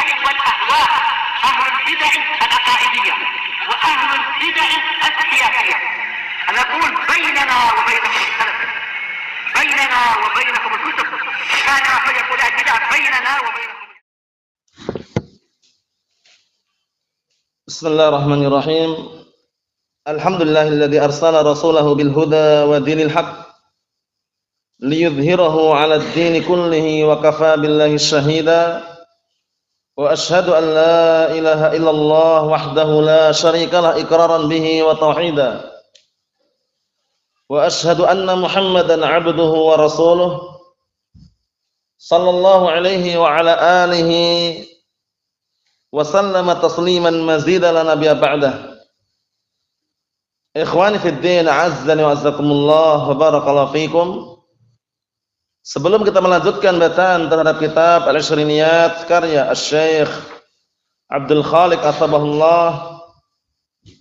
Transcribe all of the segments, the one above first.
البدع والأهواء، أهل البدع العقائدية وأهل البدع السياسية. نقول بيننا وبينكم السلف، بيننا وبينكم الكتب، كان فيقول البدع بيننا وبينكم. بسم الله الرحمن الرحيم. الحمد لله الذي أرسل رسوله بالهدى ودين الحق ليظهره على الدين كله وكفى بالله شهيدا. وأشهد أن لا إله إلا الله وحده لا شريك له إقرارا به وتوحيدا. وأشهد أن محمدا عبده ورسوله صلى الله عليه وعلى آله وسلم تسليما مزيدا لا نبي بعده. Ikhwani fid din, azzani wa azzakumullah wa barakallahu fikum. Sebelum kita melanjutkan bacaan terhadap kitab Al-Ishriniyat karya Asy-Syaikh Abdul Khaliq Atsabahullah,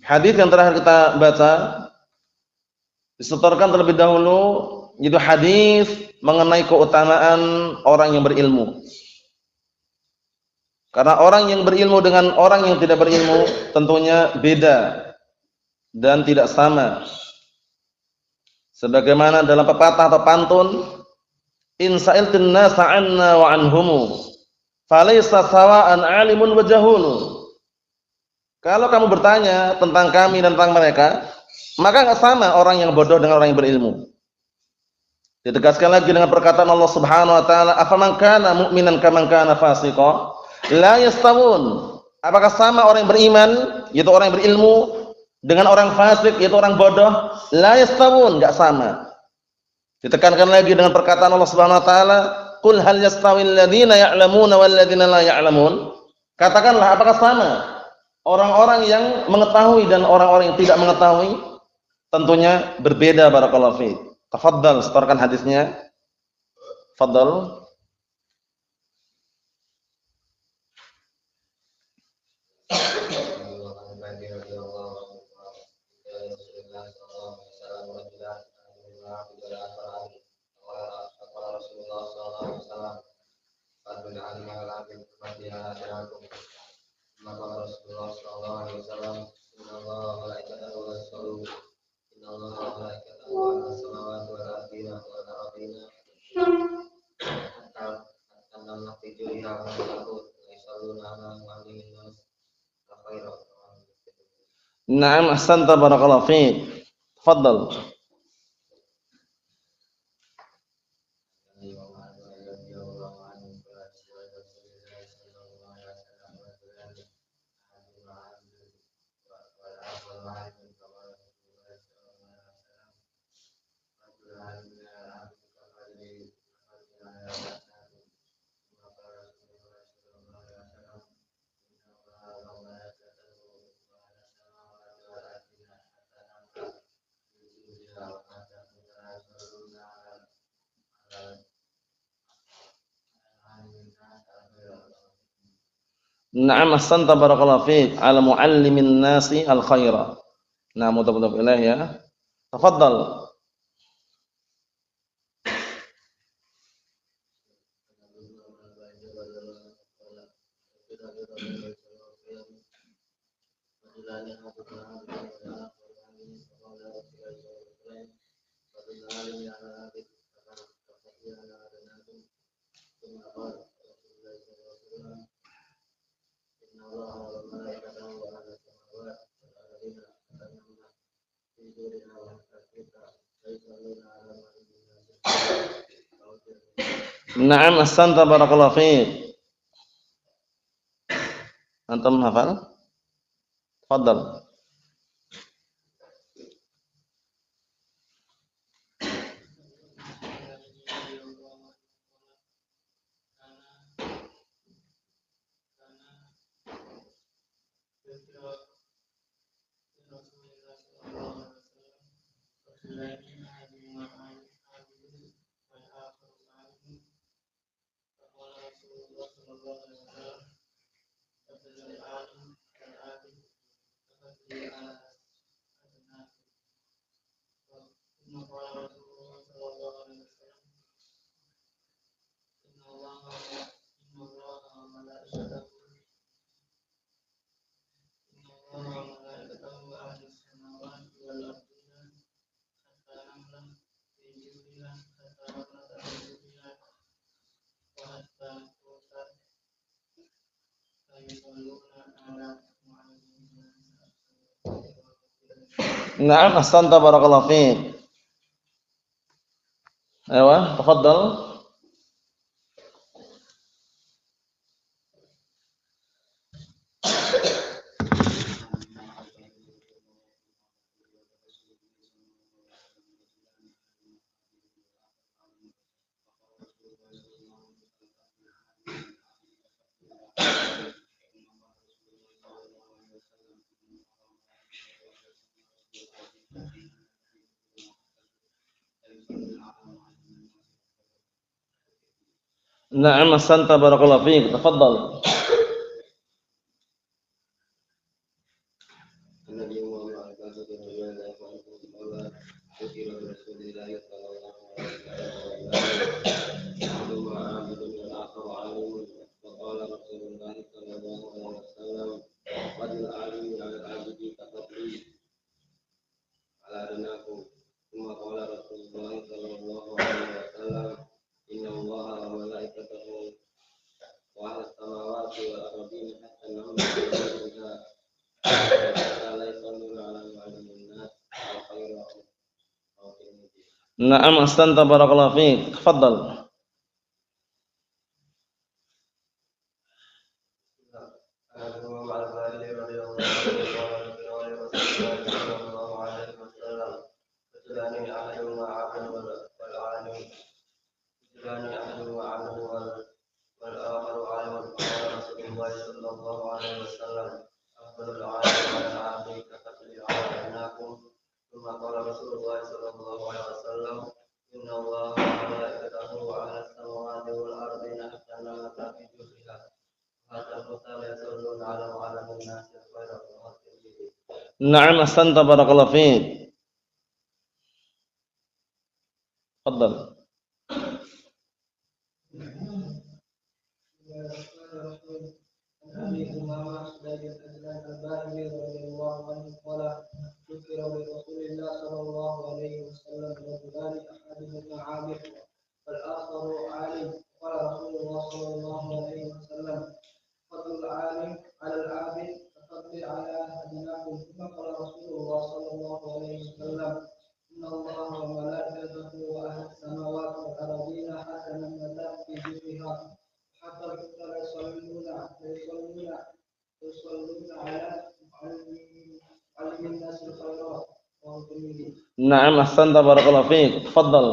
hadis yang terakhir kita baca disetorkan terlebih dahulu, yaitu hadis mengenai keutamaan orang yang berilmu. Karena orang yang berilmu dengan orang yang tidak berilmu tentunya beda dan tidak sama. Sebagaimana dalam pepatah atau pantun, in sa'iltun nasa 'anna wa 'anhum falaysa sawa'an 'alimun wa jahul. Kalau kamu bertanya tentang kami dan tentang mereka, maka enggak sama orang yang bodoh dengan orang yang berilmu. Ditegaskan lagi dengan perkataan Allah Subhanahu wa taala, afaman kana mu'minan kaman kana fasiqa la yastawun. Apakah sama orang yang beriman, yaitu orang yang berilmu, dengan orang fasik, yaitu orang bodoh? La yastawun, enggak sama. Ditekankan lagi dengan perkataan Allah Subhanahu wa taala, qul hal yastawil ladzina ya'lamuna wal ladzina la ya'lamun. Katakanlah, apakah sama orang-orang yang mengetahui dan orang-orang yang tidak mengetahui? Tentunya berbeda. Barakallahu fiik. Tafadhal, setorkan hadisnya. Fadhal. Naam, ahsanta, barakallahu fiik. Tafadhal. Na'am, ahsanta, barakallahu fiik. Ala muallimin nasi al khaira. Nah, mudhaf ilaih ya. Tafadhal. Na'am, ahsanta, barakallahu fiik. Antum hafal? Tafadhal. Na'am, ahsanta barakallahu fiik. Ayo, tafadhal. Na'am, ahsanta barakallahu fiik. Tafadhal. Na'am, ahsanta barakallahu fiik. Tafadhal. Na'am, ahsanta barakallahu fiik. Tafadhal. Na'am, ahsanta barakallahu fiik. Tafadhal.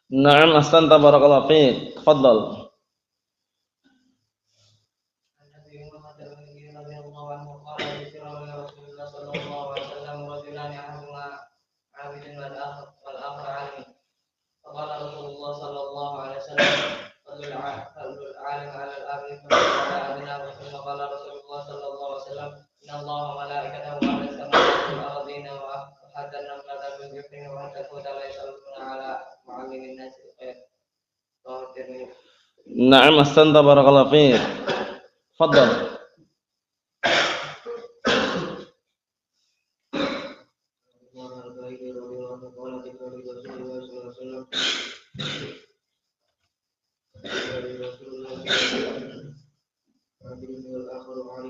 Na'am, ahsanta barakallahu fiik. Tafadhal. Na'am, ahsanta barakallahu fiik. Tafadhal.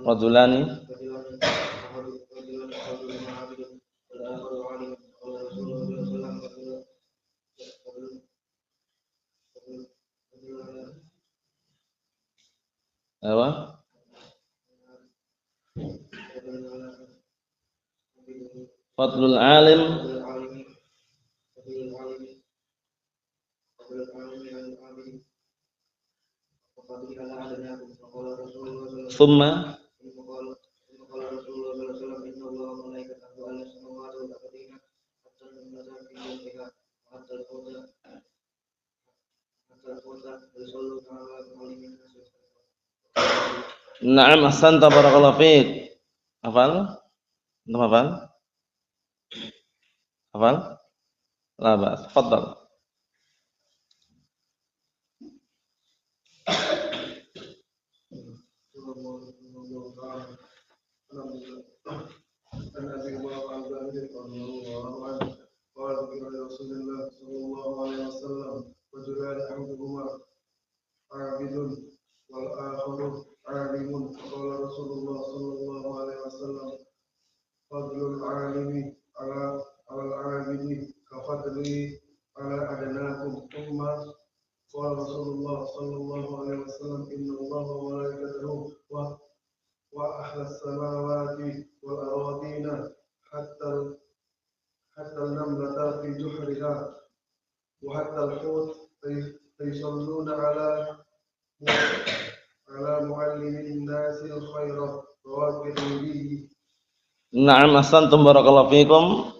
Rajulani. Apa? Fadlul alim. Thumma Na'am, ahsanta barakallahu fiik. Hafal? Antum hafal? Hafal? La ba'as. Tafadhal. عن ابي هريره عن ذلك رضي الله عنه قال قيل لرسول الله صلى الله عليه وسلم رجلان احدهما عابد والاخر عالم فقال رسول الله صلى الله عليه وسلم فضل العالم على العابد كفضلي على ادناكم ثم قال رسول الله صلى الله عليه وسلم ان الله وملائكته وأهل السماوات والأراضين حتى النملة في جحرها وحتى الحوت يصلون على معلم الناس الخير رواه الترمذي. Na'am, ahsantum barakallahu fiikum.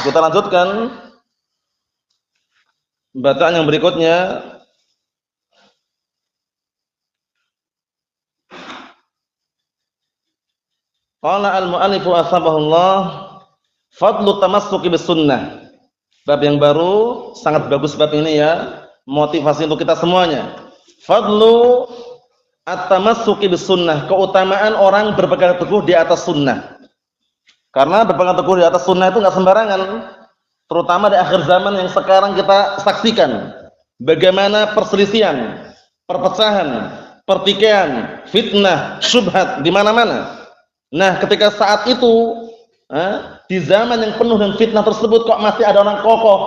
Kita lanjutkan bacaan yang berikutnya. Qala al-mu'allifu asbahullah fadlu tamassuki bis sunnah. Bab yang baru, sangat bagus bab ini ya, motivasi untuk kita semuanya. Fadlu at-tamassuki bis sunnah, keutamaan orang berpegang teguh di atas sunnah. Karena berpegang teguh di atas sunnah itu enggak sembarangan, terutama di akhir zaman yang sekarang kita saksikan. Bagaimana perselisihan, perpecahan, pertikaian, fitnah, syubhat di mana-mana. Nah, ketika saat itu di zaman yang penuh dengan fitnah tersebut kok masih ada orang kokoh,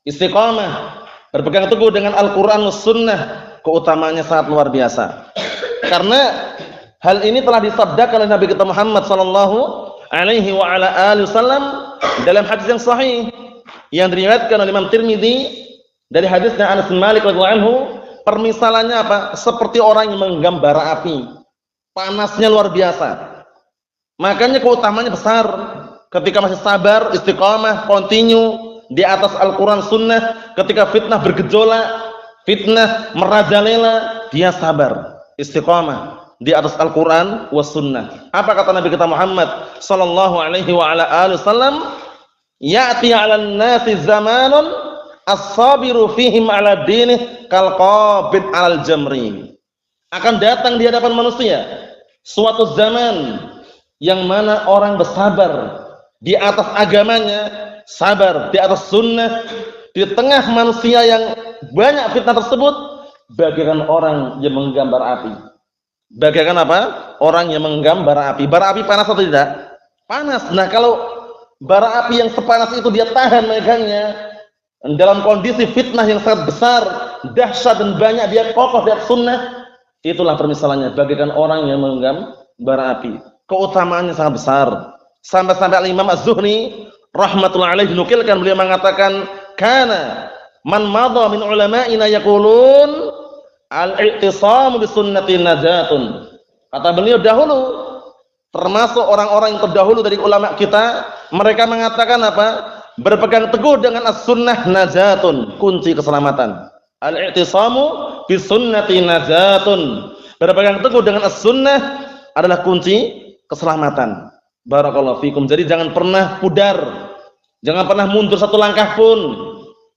istiqamah, berpegang teguh dengan Al-Qur'an was sunnah, keutamaannya sangat luar biasa. Karena hal ini telah disabdakan oleh Nabi kita Muhammad sallallahu alaihi wa ala alihi wasallam dalam hadis yang sahih yang diriwayatkan oleh Imam Tirmidzi dari hadisnya Anas bin Malik radhiyallahu anhu, permisalannya apa? Seperti orang yang menggenggam bara api. Panasnya luar biasa. Makanya keutamaannya besar ketika masih sabar, istiqamah, continue di atas Al-Quran Sunnah. Ketika fitnah bergejolak, fitnah merajalela, dia sabar, istiqamah di atas Al-Quran was Sunnah. Apa kata Nabi kita Muhammad sallallahu alaihi wa ala alihi wasallam? Ya'ti 'alan nasi zamanun as-sabiru fihim 'ala dinih kal qabid 'alal jamri. Akan datang di hadapan manusia suatu zaman yang mana orang bersabar di atas agamanya, sabar di atas sunnah, di tengah manusia yang banyak fitnah tersebut, bagaikan orang yang menggenggam bara api. Bagaikan apa? Orang yang menggenggam bara api. Bara api panas atau tidak? Panas. Nah, kalau bara api yang sepanas itu dia tahan megangnya dalam kondisi fitnah yang sangat besar, dahsyat dan banyak, dia kokoh di atas sunnah, itulah permisalannya bagaikan orang yang menggenggam bara api. Keutamaannya sangat besar. Sampai-sampai Imam Az-Zuhri rahmatullahi alaihi dinukilkan beliau mengatakan, "Kana man madha min ulama'ina yaqulun al-i'tisamu bi sunnati najatun." Kata beliau dahulu, termasuk orang-orang yang terdahulu dari ulama kita, mereka mengatakan apa? Berpegang teguh dengan as-sunnah najatun, kunci keselamatan. Al-i'tisamu bi sunnati najatun. Berpegang teguh dengan as-sunnah adalah kunci keselamatan. Barakallahu fikum. Jadi jangan pernah pudar, jangan pernah mundur satu langkah pun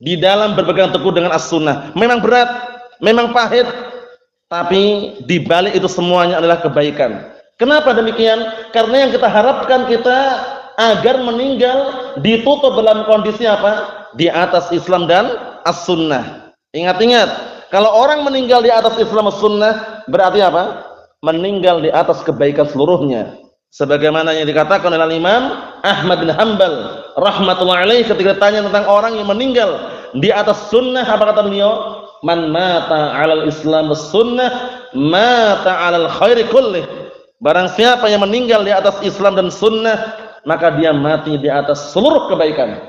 di dalam berpegang teguh dengan as-sunnah. Memang berat, memang pahit, tapi di balik itu semuanya adalah kebaikan. Kenapa demikian? Karena yang kita harapkan kita agar meninggal ditutup dalam kondisi apa? Di atas Islam dan as-sunnah. Ingat-ingat, kalau orang meninggal di atas Islam as-sunnah berarti apa? Meninggal di atas kebaikan seluruhnya. Sebagaimana yang dikatakan oleh Imam Ahmad bin Hanbal rahmatullahi alaihi ketika ditanya tentang orang yang meninggal di atas sunnah, apa kata beliau? Man mata 'alal Islam was sunnah mata 'alal khairi kullih. Barang siapa yang meninggal di atas Islam dan sunnah, maka dia mati di atas seluruh kebaikan.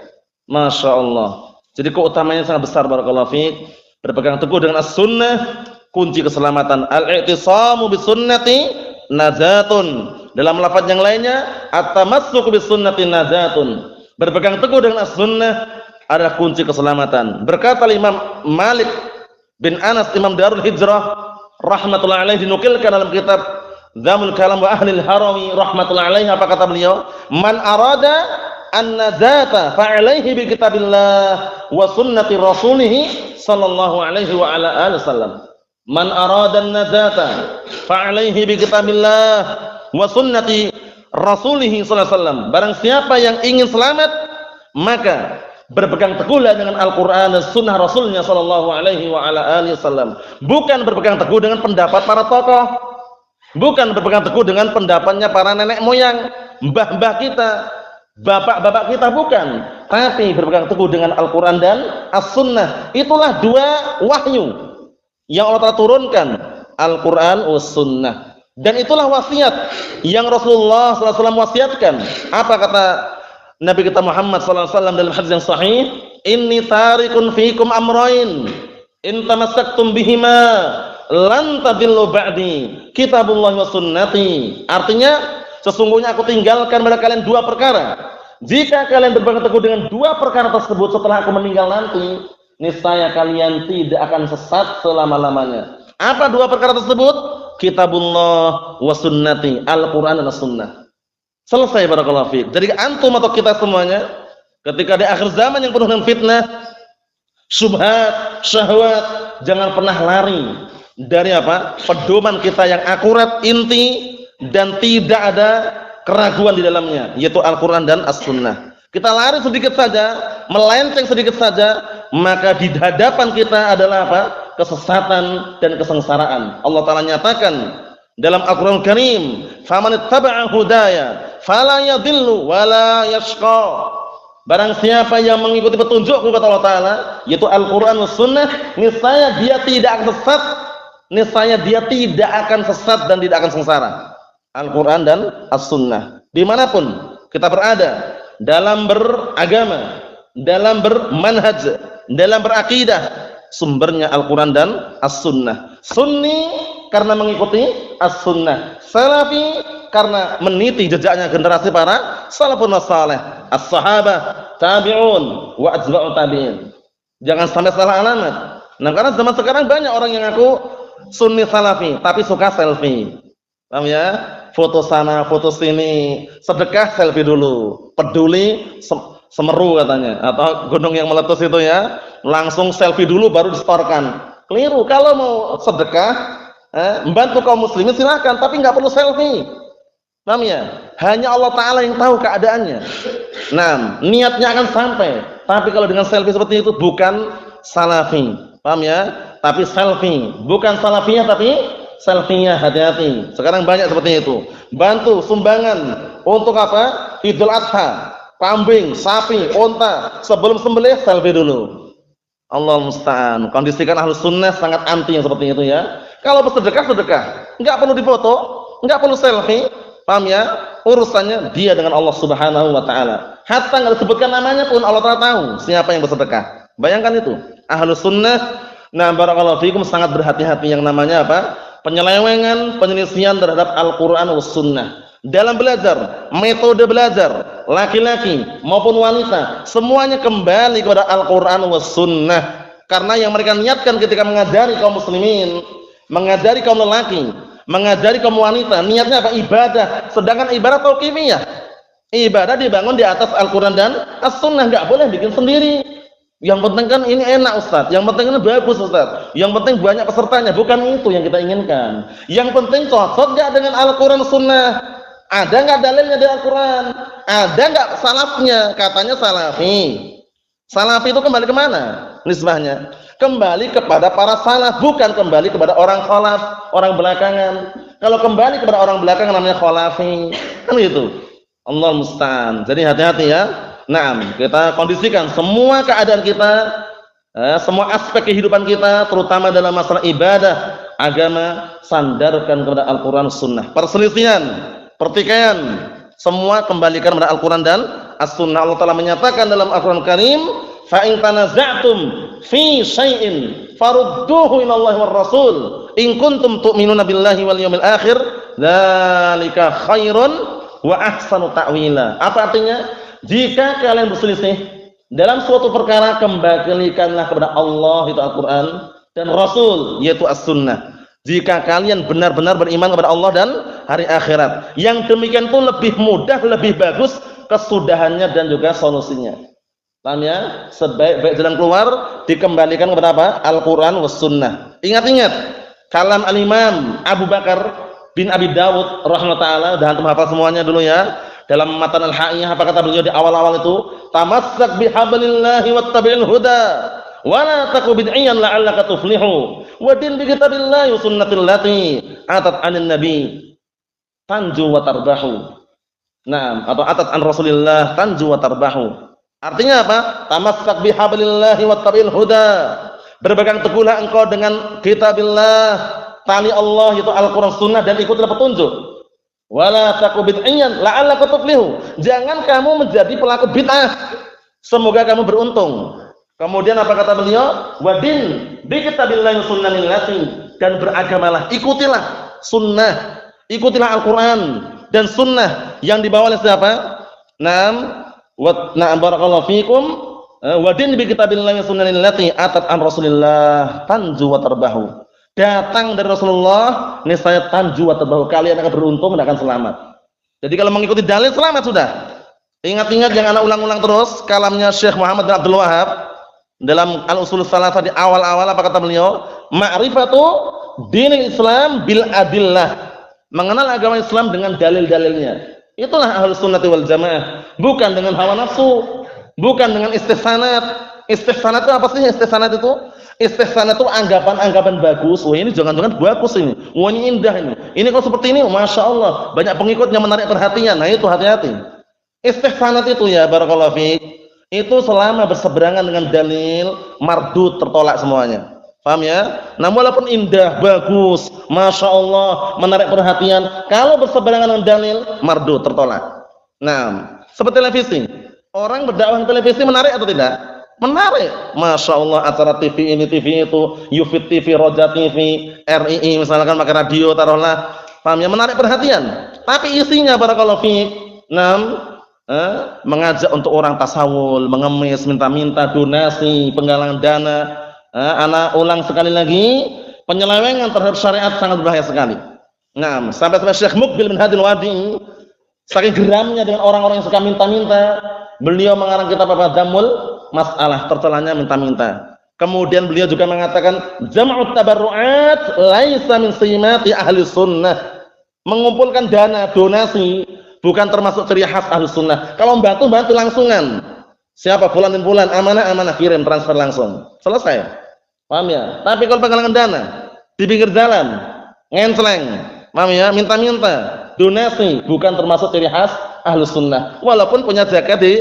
Masya Allah. Jadi keutamaannya sangat besar. Barakallahu fiik. Berpegang teguh dengan as-sunnah, kunci keselamatan. Al-i'tisamu bisunnati najatun. Dalam lafaz yang lainnya, at-tamassuku bisunnati najatun. Berpegang teguh dengan as-sunnah adalah kunci keselamatan. Berkata Imam Malik bin Anas, Imam Darul Hijrah rahmatullahi alaihi dinukilkan dalam kitab Dzamul Kalam wa Ahlil Harami rahmatullahi alaihi, apa kata beliau? Man arada an-najata fa'alaihi bi kitabillah wa sunnati rasulih sallallahu alaihi wa ala alihi wasallam. Man arada an-najata fa'alaihi bi kitabillah wa sunnati rasulih sallallahu alaihi wasallam. Barang siapa yang ingin selamat, maka berpegang teguhlah dengan Al-Qur'an dan sunnah Rasulnya sallallahu alaihi wa ala alihi wasallam. Bukan berpegang teguh dengan pendapat para tokoh, bukan berpegang teguh dengan pendapatnya para nenek moyang, mbah-mbah kita, bapak-bapak kita, bukan, tapi berpegang teguh dengan Al-Qur'an dan As-Sunnah. Itulah dua wahyu yang Allah Ta'ala turunkan, Al-Qur'an was Sunnah. Dan itulah wasiat yang Rasulullah SAW wasiatkan. Apa kata Nabi kita Muhammad sallallahu alaihi wasallam dalam hadis yang sahih, "Inni tarikun fiikum amrayn, in tamassaktum bihima lan tadillu ba'di, kitabullah wa sunnati." Artinya, sesungguhnya aku tinggalkan pada kalian dua perkara. Jika kalian berpegang teguh dengan dua perkara tersebut setelah aku meninggal nanti, niscaya kalian tidak akan sesat selama-lamanya. Apa dua perkara tersebut? Kitabullah wa sunnati, Al-Qur'an dan As-Sunnah. Selesai, barakallahu fiik. Jadi antum atau kita semuanya ketika di akhir zaman yang penuh dengan fitnah, syubhat, syahwat, jangan pernah lari dari apa? Pedoman kita yang akurat, inti dan tidak ada keraguan di dalamnya, yaitu Al-Qur'an dan As-Sunnah. Kita lari sedikit saja, melenceng sedikit saja, maka di hadapan kita adalah apa? Kesesatan dan kesengsaraan. Allah Ta'ala nyatakan dalam Al-Qur'an Karim, "Faman ittaba'a hudaya fala yadhillu wala yashqa." Barang siapa yang mengikuti petunjukku, kata Allah Ta'ala, yaitu Al-Qur'an was Sunnah, niscaya dia tidak akan sesat, niscaya dia tidak akan sesat dan tidak akan sengsara. Al-Qur'an dan As-Sunnah. Dimanapun kita berada, dalam beragama, dalam bermanhaj, dalam berakidah, sumbernya Al-Qur'an dan As-Sunnah. Sunni karena mengikuti As-Sunnah, Salafi karena meniti jejaknya generasi para salafun wassalih, as-sahabah, tabi'un wa atba'ut tabi'in. Jangan sampai salah alamat. Nah, karena zaman sekarang banyak orang yang ngaku sunni salafi tapi suka selfie. Paham ya? Foto sana, foto sini, sedekah selfie dulu, peduli Semeru katanya, atau gunung yang meletus itu ya, langsung selfie dulu baru distorkan. Keliru. Kalau mau sedekah, membantu kaum muslimin silakan, tapi nggak perlu selfie. Paham ya? Hanya Allah Ta'ala yang tahu keadaannya. Nah, niatnya akan sampai. Tapi kalau dengan selfie seperti itu bukan salafi. Paham ya? Tapi selfie. Bukan salafiyah tapi selfie-nya, hati-hati. Sekarang banyak seperti itu. Bantu sumbangan untuk apa? Idul Adha, kambing, sapi, unta. Sebelum sembelih selfie dulu. Allah musta'an. Kondisikan Ahlus Sunnah sangat anti yang seperti itu ya. Kalau bersedekah, sedekah. Enggak perlu difoto, enggak perlu selfie. Paham ya? Urusannya dia dengan Allah Subhanahu wa Ta'ala. Hatta enggak disebutkan namanya pun Allah Ta'ala tahu siapa yang bersedekah. Bayangkan itu. Ahlus Sunnah, nah barakallahu fikum, sangat berhati-hati yang namanya apa? Penyelewengan, penyelisihan terhadap Al-Qur'an was Sunnah. Dalam belajar, metode belajar, laki-laki maupun wanita, semuanya kembali kepada Al-Qur'an was Sunnah. Karena yang mereka niatkan ketika mengajari kaum muslimin, mengajari kaum lelaki, mengajari kaum wanita, niatnya apa? Ibadah. Sedangkan ibadah tauqifiyah, ibadah dibangun di atas Al-Qur'an dan As-Sunnah. Enggak boleh bikin sendiri. Yang penting kan ini enak Ustaz, yang penting ini bagus Ustaz, yang penting banyak pesertanya. Bukan itu yang kita inginkan. Yang penting cocok enggak dengan Al-Qur'an Sunnah? Ada enggak dalilnya dari Al-Qur'an? Ada enggak salafnya? Katanya salafi. Salafi itu kembali kemana nisbahnya? Kembali kepada para salaf, bukan kembali kepada orang khalaf, orang belakangan. Kalau kembali kepada orang belakangan namanya khalafi. Kan gitu. Allah musta'an. Jadi hati-hati ya. Nah, kita kondisikan semua keadaan kita, semua aspek kehidupan kita, terutama dalam masalah ibadah, agama, sandarkan kepada Al-Qur'an Sunnah. Perselisihan, pertikaian, semua kembalikan kepada Al-Qur'an dan As-Sunnah. Allah Ta'ala menyatakan dalam Al-Qur'an Karim, fa in tanaza'tum fi syai'in farudduhu ila Allah war Rasul in kuntum tu'minuna billahi wal yawmil akhir dzalika khairun wa ahsanu ta'wila. Apa artinya? Jika kalian berselisih dalam suatu perkara, kembalikanlah kepada Allah, itu Al-Qur'an, dan Rasul, yaitu As-Sunnah. Jika kalian benar-benar beriman kepada Allah dan hari akhirat. Yang demikian itu lebih mudah, lebih bagus kesudahannya dan juga solusinya. Paham ya? Sebaik-baik jalan keluar dikembalikan kepada apa? Al-Qur'an was sunnah. Ingat-ingat kalam Al-Imam Abu Bakar bin Abi Dawud rahimahullah taala, dan antum hafal semuanya dulu ya. Dalam matan Al-Ha'iyah apa kata beliau di awal-awal itu? Tamassak bihablillahi wattabi'il huda wa la taku bid'iyan la'allaka tuflihu. Wa din bi kitabillahi wa sunnatil lati atat 'anin nabi tanju wa tarbahu. Naam, atau atat an Rasulillah tanju wa tarbahu. Artinya apa? Tamassak bihablillahi wattabi'il huda. Berpegang teguhlah engkau dengan kitabillah, tali Allah itu Al-Qur'an Sunnah, dan ikutlah petunjuk. Wala taku bid'iyan la'allaka tuflihu. Jangan kamu menjadi pelaku bid'ah. Semoga kamu beruntung. Kemudian apa kata beliau? Wadin bi kitabillahi sunnanil lati, dan beragamalah, ikutilah sunnah, ikutilah Al-Qur'an dan sunnah yang dibawa oleh siapa? Na'am barakallahu fikum. Wadin bi kitabillahi sunnanil lati atat an Rasulillah tanju wa tarbahu. Datang dari Rasulullah, niscaya tanju wa tarbahu, kalian akan beruntung dan akan selamat. Jadi kalau mengikuti dalil selamat sudah. Ingat-ingat yang anak ulang-ulang terus kalamnya Syekh Muhammad bin Abdul Wahhab dalam Al-Usul Salasah di awal-awal. Apa kata beliau? Ma'rifatu dinil Islam bil adillah. Mengenal agama Islam dengan dalil-dalilnya. Itulah Ahlus Sunnah wal Jamaah, bukan dengan hawa nafsu, bukan dengan istihsanat. Istihsanat itu apa sih? Istihsanat itu anggapan-anggapan bagus. Wah, ini jangan-jangan bagus ini. Wah, ini indah ini. Ini kalau seperti ini, masya Allah, banyak pengikut yang menarik perhatian. Nah, itu hati-hati. Istihsanat itu ya, barakallahu fiik, itu selama berseberangan dengan dalil, mardud, tertolak semuanya. Paham ya? Namun walaupun indah, bagus, masya Allah, menarik perhatian, kalau berseberangan dengan dalil, mardud, tertolak. Nah, seperti televisi. Orang berdakwah di televisi menarik atau tidak? Menarik. Masya Allah, acara TV ini, TV itu, Yufid TV, Roja TV, RII, misalkan pakai radio, taruhlah. Paham ya? Menarik perhatian. Tapi isinya, barakallahu fiik, mengajak untuk orang tasawul, mengemis, minta-minta, donasi, penggalangan dana. Anak ulang sekali lagi, penyelewengan terhadap syariat sangat berbahaya sekali. Nah, sampai Syekh Muqbil bin Hadil Wadi, saking geramnya dengan orang-orang yang suka minta-minta, beliau mengarang kitab apa? Damul Mas'alah, tercelanya minta-minta. Kemudian beliau juga mengatakan, jam'ut tabarru'at laisa min simati ahli sunnah. Mengumpulkan dana, donasi, bukan termasuk ciri khas ahli sunnah. Kalau bantu langsungan. Siapa? Fulan dan fulan, amanah, kirim, transfer langsung. Selesai. Paham ya? Tapi kalau penggalangan dana di pinggir jalan, ngensleng, paham ya? Minta-minta, donasi, bukan termasuk ciri khas Ahlus Sunnah. Walaupun punya jaket di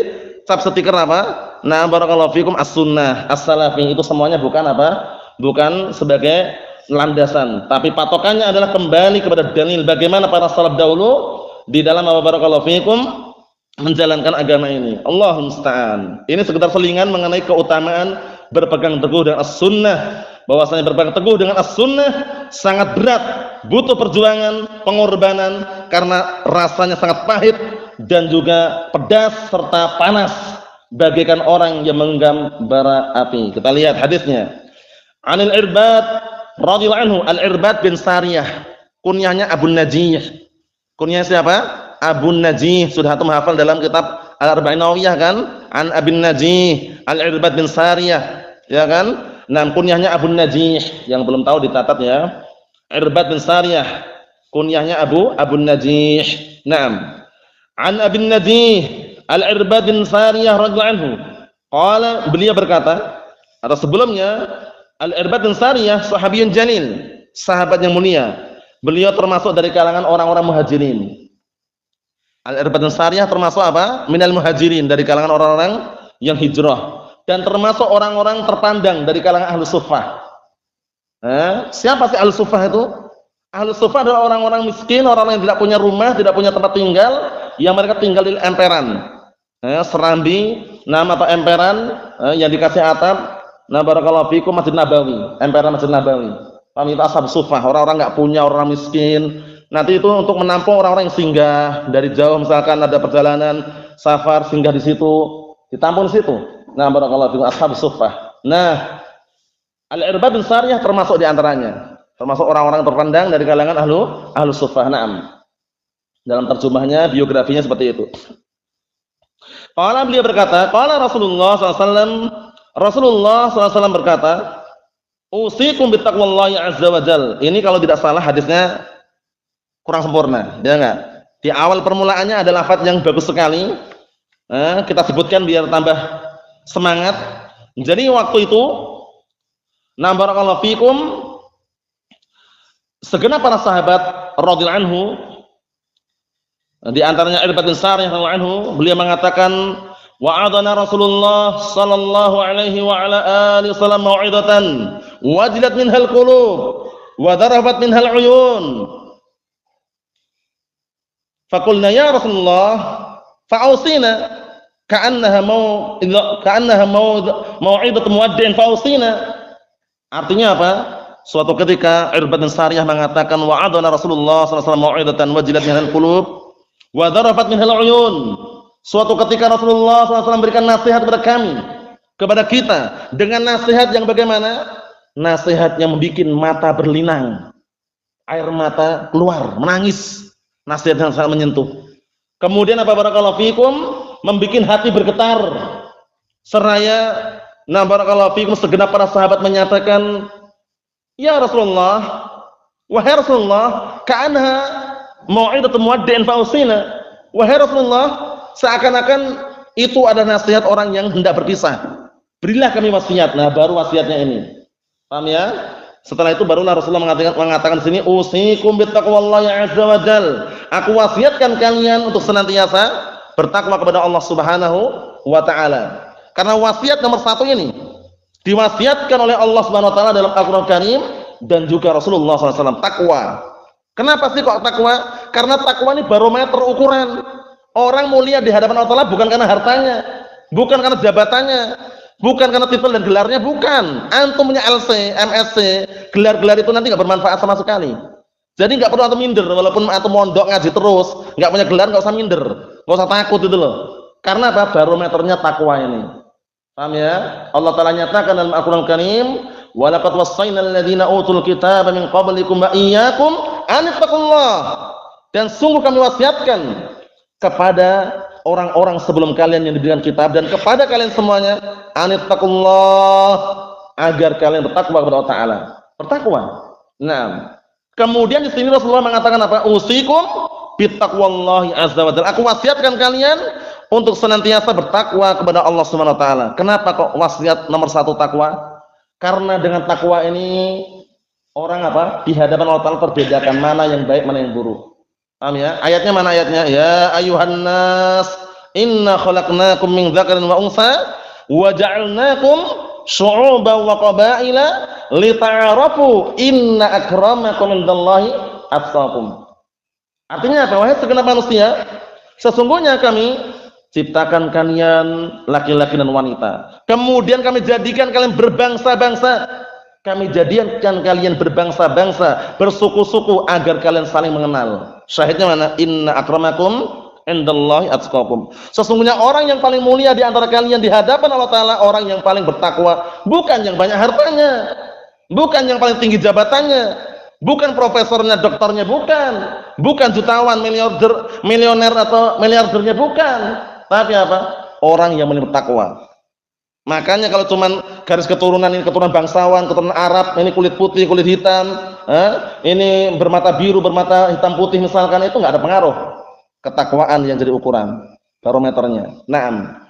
cap stiker apa? Nah, barakallahu fikum as-sunnah, as-salafi, itu semuanya bukan apa? Bukan sebagai landasan, tapi patokannya adalah kembali kepada dalil bagaimana para salaf dahulu di dalam apa, barakallahu fikum, menjalankan agama ini. Allahumma musta'an. Ini sekedar selingan mengenai keutamaan berpegang teguh dengan as-sunnah. Bahwasanya berpegang teguh dengan as-sunnah sangat berat, butuh perjuangan, pengorbanan, karena rasanya sangat pahit dan juga pedas serta panas bagaikan orang yang menggenggam bara api. Kita lihat hadisnya. Anil Irbad radhiyallahu anhu, Al-Irbad bin Sariyah, kunyahnya Abu Najih. Kunyahnya siapa? Abu Najih. Sudah antum hafal dalam kitab Al-Arba'in Nawawiyah kan? An Abin Najih, Al-Irbad bin Sariyah, ya kan? Nah, kunyahnya Abu Najih, yang belum tahu dicatat ya. Irbad bin Sariyah, kunyahnya Abu Najih. Naam. An Abin Najih, Al-Irbad bin Sariyah radhiyallahu anhu. Qala, beliau berkata, atau sebelumnya Al-Irbad bin Sariyah sahabiyun jalil, sahabat yang mulia. Beliau termasuk dari kalangan orang-orang muhajirin. Al-Irbad bin Sariyah termasuk apa? Minal muhajirin, dari kalangan orang-orang yang hijrah, dan termasuk orang-orang terpandang dari kalangan Ahlus Suffah. Siapa sih Ahlus Suffah itu? Ahlus Suffah adalah orang-orang miskin, orang-orang yang tidak punya rumah, tidak punya tempat tinggal, yang mereka tinggal di emperan, serambi, nama atau emperan yang dikasih atap. Nah, barakallahu fikum, Masjid Nabawi, emperan Masjid Nabawi. Paham itu Ashab Suffah, orang-orang enggak punya, orang miskin. Nanti itu untuk menampung orang-orang yang singgah dari jauh, misalkan ada perjalanan safar, singgah di situ, ditampung di situ. Nah, barakallahu fikum, Ashab Suffah. Nah, Al-Irbad bin Sariyah termasuk di antaranya, termasuk orang-orang terpandang dari kalangan Ahlus Suffah. Naam. Dalam terjemahnya, biografinya seperti itu. Qala beliau berkata, qala Rasulullah SAW, Rasulullah SAW berkata, usikum bittaqwallahi azza wa jal. Ini kalau tidak salah hadisnya kurang sempurna, ya enggak? Di awal permulaannya ada lafaz yang bagus sekali. Kita sebutkan biar tambah semangat. Jadi waktu itu, na barakallahu fikum, segenap para sahabat radhiyallahu anhu, di antaranya Irbad bin Sariyah radhiyallahu anhu, beliau mengatakan, wa'adana Rasulullah sallallahu alaihi wa ala alihi wasallam mau'idatan wajilat minhal qulub wa darabat minhal uyun. Faqulna ya Rasulullah fa'ausina ka'annaha mau'idatu muwaddi'in fa'ausina. Artinya apa? Suatu ketika Irbad bin Sariyah mengatakan wa'adana Rasulullah sallallahu alaihi wasallam mau'idatan wajilat minhal qulub wa darabat minhal uyun. Suatu ketika Rasulullah SAW memberikan nasihat kepada kami, kepada kita, dengan nasihat yang bagaimana? Nasihat yang membuat mata berlinang, air mata keluar, menangis. Nasihat yang sangat menyentuh. Kemudian apa barakallahu fikum? Membuat hati bergetar. Seraya, barakallahu fikum, segenap para sahabat menyatakan, ya Rasulullah, wahai Rasulullah, ka'anha mau'idatu muwaddi'in fa'usina. Wahai Rasulullah, seakan-akan itu ada nasihat orang yang hendak berpisah. Berilah kami wasiat. Nah, baru wasiatnya ini. Paham ya? Setelah itu barulah Rasulullah mengatakan di sini, usikum bittaqwallahi azza wa jal. Aku wasiatkan kalian untuk senantiasa bertakwa kepada Allah Subhanahu wa taala. Karena wasiat nomor 1 ini diwasiatkan oleh Allah Subhanahu wa taala dalam Al-Qur'an Karim dan juga Rasulullah SAW, takwa. Kenapa sih kok takwa? Karena takwa ini barometer ukuran. Orang mulia di hadapan Allah Ta'ala bukan karena hartanya, bukan karena jabatannya, bukan karena titel dan gelarnya, bukan. Antum punya LC, MSc, gelar-gelar itu nanti nggak bermanfaat sama sekali. Jadi nggak perlu antum minder, walaupun antum mondok ngaji terus, nggak punya gelar nggak usah minder, nggak usah takut itu loh. Karena apa? Barometernya takwa ini. Paham ya? Allah Ta'ala nyatakan dalam Al-Qur'an Karim, wa laqad wassayna alladziina utul kitaba min qablikum wa iyyakum an ittaqullah. Dan sungguh kami wasiatkan kepada orang-orang sebelum kalian yang diberikan kitab dan kepada kalian semuanya, anittaqullah, agar kalian bertakwa kepada Allah Ta'ala. Bertakwa. Nah, kemudian di sini Rasulullah mengatakan apa? Usikum bittaqwallahi azza wa jalla. Aku wasiatkan kalian untuk senantiasa bertakwa kepada Allah Subhanahu wa taala. Kenapa kok wasiat nomor 1 takwa? Karena dengan takwa ini orang apa? Di hadapan Allah Ta'ala terbedakan mana yang baik, mana yang buruk. Paham ya? Ayatnya mana ayatnya? Ya ayuhan nas, inna khalaqnakum min dzakarin wa unsa wa ja'alnakum syu'uban wa qabaila lita'arafu inna akramakum indallahi atqakum. Artinya apa? Wahai segenap manusia, sesungguhnya kami ciptakan kalian laki-laki dan wanita. Kemudian kami jadikan kalian berbangsa-bangsa. Kami jadikan kalian berbangsa-bangsa, bersuku-suku agar kalian saling mengenal. Syahidnya mana? Inna akramakum indallahi atqakum. Sesungguhnya orang yang paling mulia di antara kalian di hadapan Allah Ta'ala, orang yang paling bertakwa, bukan yang banyak hartanya, bukan yang paling tinggi jabatannya, bukan profesornya, doktornya, bukan jutawan, milioner atau miliardernya, bukan. Tapi apa? Orang yang paling bertakwa. Makanya kalau cuman garis keturunan, ini keturunan bangsawan, keturunan Arab, ini kulit putih, kulit hitam, ini bermata biru, bermata hitam putih misalkan, itu nggak ada pengaruh. Ketakwaan yang jadi ukuran barometernya. Naam.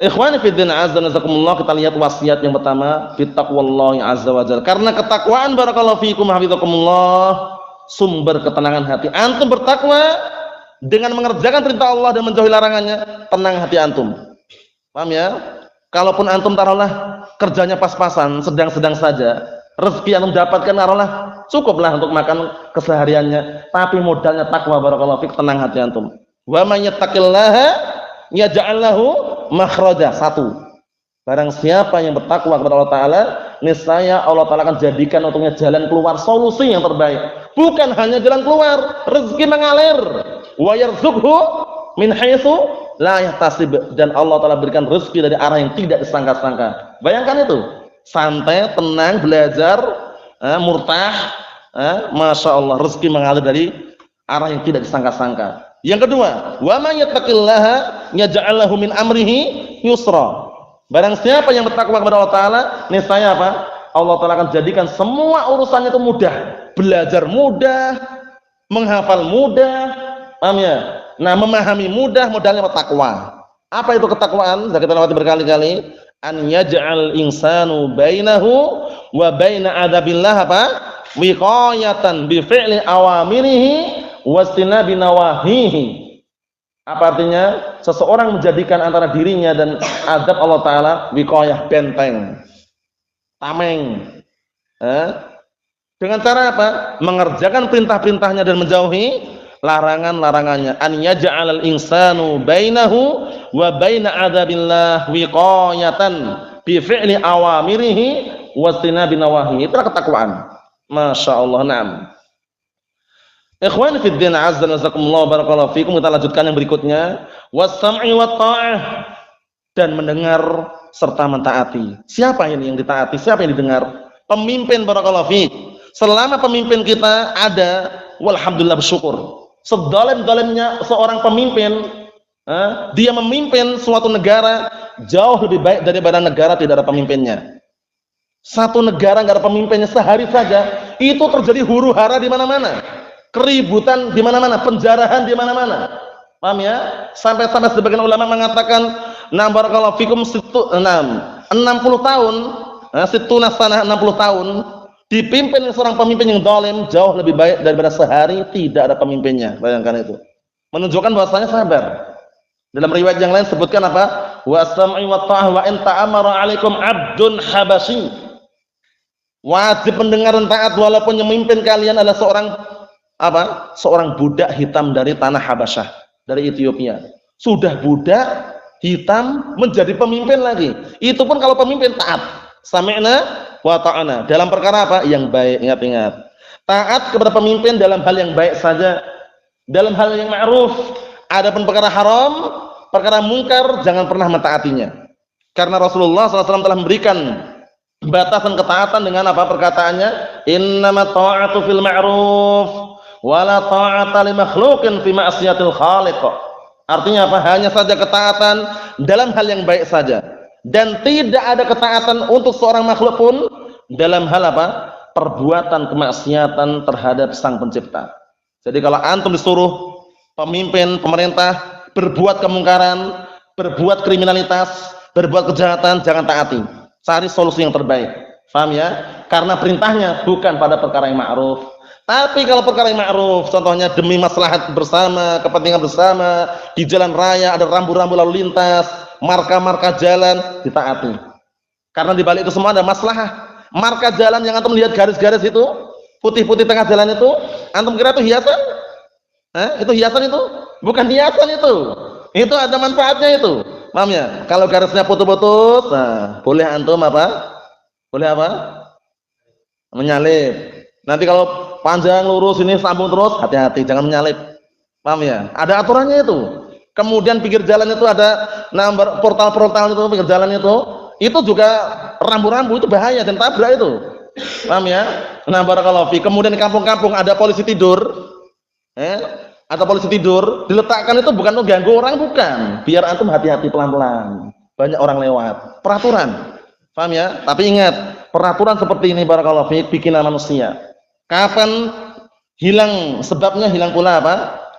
Ikhwani fi din azza wa jazakumullah, kita lihat wasiat yang pertama, bittaqwallahi azza wa jalla. Karena ketakwaan barakallahu fikum hafizakumullah, sumber ketenangan hati. Antum bertakwa dengan mengerjakan perintah Allah dan menjauhi larangannya, tenang hati antum. Paham ya? Kalaupun antum taruhlah kerjanya pas-pasan, sedang-sedang saja, rezeki yang antum dapatkan taruhlah cukuplah untuk makan kesehariannya, tapi modalnya takwa barakallahu fik, tenang hati antum. Wa may yattaqillaha yaj'al lahu makhraja. 1. Barang siapa yang bertakwa kepada Allah Ta'ala, niscaya Allah Ta'ala akan jadikan untuknya jalan keluar, solusi yang terbaik. Bukan hanya jalan keluar, rezeki mengalir. Wa yarzuqhu min haitsu la yahtasib, dan Allah Ta'ala berikan rezeki dari arah yang tidak disangka-sangka. Bayangkan itu, santai, tenang, belajar, murtah, Masya Allah, rezeki mengalir dari arah yang tidak disangka-sangka. Yang kedua, wa may yattaqillaha yaj'al lahu min amrihi yusra. Barang siapa yang bertakwa kepada Allah Ta'ala, niscaya apa? Allah Ta'ala akan jadikan semua urusannya itu mudah. Belajar mudah, menghafal mudah, paham ya? Nah, memahami mudah, modalnya takwa. Apa itu ketakwaan? Sudah kita lewati berkali-kali. An yaj'al insanu bainahu wa baina adzabillah apa? Wiqayatan bi fi'li awamirihi wastinabi nawahihi. Apa artinya? Seseorang menjadikan antara dirinya dan azab Allah Ta'ala wiqayah, benteng, tameng. Dengan cara apa? Mengerjakan perintah-perintahnya dan menjauhi larangan-larangannya. An yaj'alal insanu bainahu wa baina adzabillah wiqayatan bi fi'li awamirihi wastinabi nawahihi. Itulah ketakwaan. Masya Allah. Naam. Ikhwani fid din, azza wa jazakumullah, barakallahu fikum. Kita lanjutkan yang berikutnya. Was-sam'i wat ta'ah, dan mendengar serta mentaati. Siapa ini yang ditaati? Siapa yang didengar? Pemimpin, barakallahu fik. Selama pemimpin kita ada, walhamdulillah, bersyukur. Sedalam-dalamnya seorang pemimpin, dia memimpin suatu negara jauh lebih baik daripada negara tidak ada pemimpinnya. Satu negara nggak ada pemimpinnya, sehari saja itu terjadi huru-hara di mana-mana, keributan di mana-mana, penjarahan di mana-mana. Paham ya? Sampai-sampai sebagian ulama mengatakan, nah barakallahu fikum 60 tahun, situna sanah 60 tahun dipimpin seorang pemimpin yang zalim jauh lebih baik daripada sehari tidak ada pemimpinnya. Bayangkan itu. Menunjukkan bahwasanya sabar. Dalam riwayat yang lain sebutkan apa? Wa sam'i wa ta'ah wa in ta'amara 'alaikum 'abdun habasyi. Wajib mendengar dan taat walaupun yang memimpin kalian adalah seorang apa? Seorang budak hitam dari tanah Habasyah, dari Ethiopia. Sudah budak hitam menjadi pemimpin lagi. Itu pun kalau pemimpin taat. Sami'na wa ta'ana. Dalam perkara apa? Yang baik. Ingat-ingat. Taat kepada pemimpin dalam hal yang baik saja. Dalam hal yang ma'ruf. Adapun perkara haram, perkara mungkar, jangan pernah mentaatinya. Karena Rasulullah SAW telah memberikan batasan ketaatan dengan apa perkataannya? Innamat ta'atu fil ma'ruf wala ta'ata li makhluqin fi ma'siyatil khaliq. Artinya apa? Hanya saja ketaatan dalam hal yang baik saja. Dan tidak ada ketaatan untuk seorang makhluk pun dalam hal apa? Perbuatan kemaksiatan terhadap Sang Pencipta. Jadi kalau antum disuruh pemimpin, pemerintah berbuat kemungkaran, berbuat kriminalitas, berbuat kejahatan, jangan taati. Cari solusi yang terbaik. Paham ya? Karena perintahnya bukan pada perkara yang ma'ruf. Tapi kalau perkara yang ma'ruf, contohnya demi maslahat bersama, kepentingan bersama, di jalan raya ada rambu-rambu lalu lintas, marka-marka jalan, ditaati. Karena di balik itu semua ada maslahah. Marka jalan yang antum lihat garis-garis itu, putih-putih tengah jalan itu, antum kira itu hiasan? Itu hiasan itu? Bukan hiasan itu. Itu ada manfaatnya itu. Paham ya? Kalau garisnya putus-putus, nah, boleh antum apa? Boleh apa? Menyalip. Nanti kalau panjang lurus ini sambung terus, hati-hati jangan menyalip. Paham ya? Ada aturannya itu. Kemudian pinggir jalan itu ada nomor portal-portal itu, pinggir jalan itu juga rambu-rambu, itu bahaya dan tabrak itu. Paham ya? Nah, barakallahu fi. Kemudian di kampung-kampung ada polisi tidur. Atau polisi tidur, diletakkan itu bukan untuk ganggu orang, bukan. Biar antum hati-hati pelan-pelan. Banyak orang lewat. Peraturan. Paham ya? Tapi ingat, peraturan seperti ini barakallahu fi bikinan manusia. Kapan hilang sebabnya, hilang pula apa?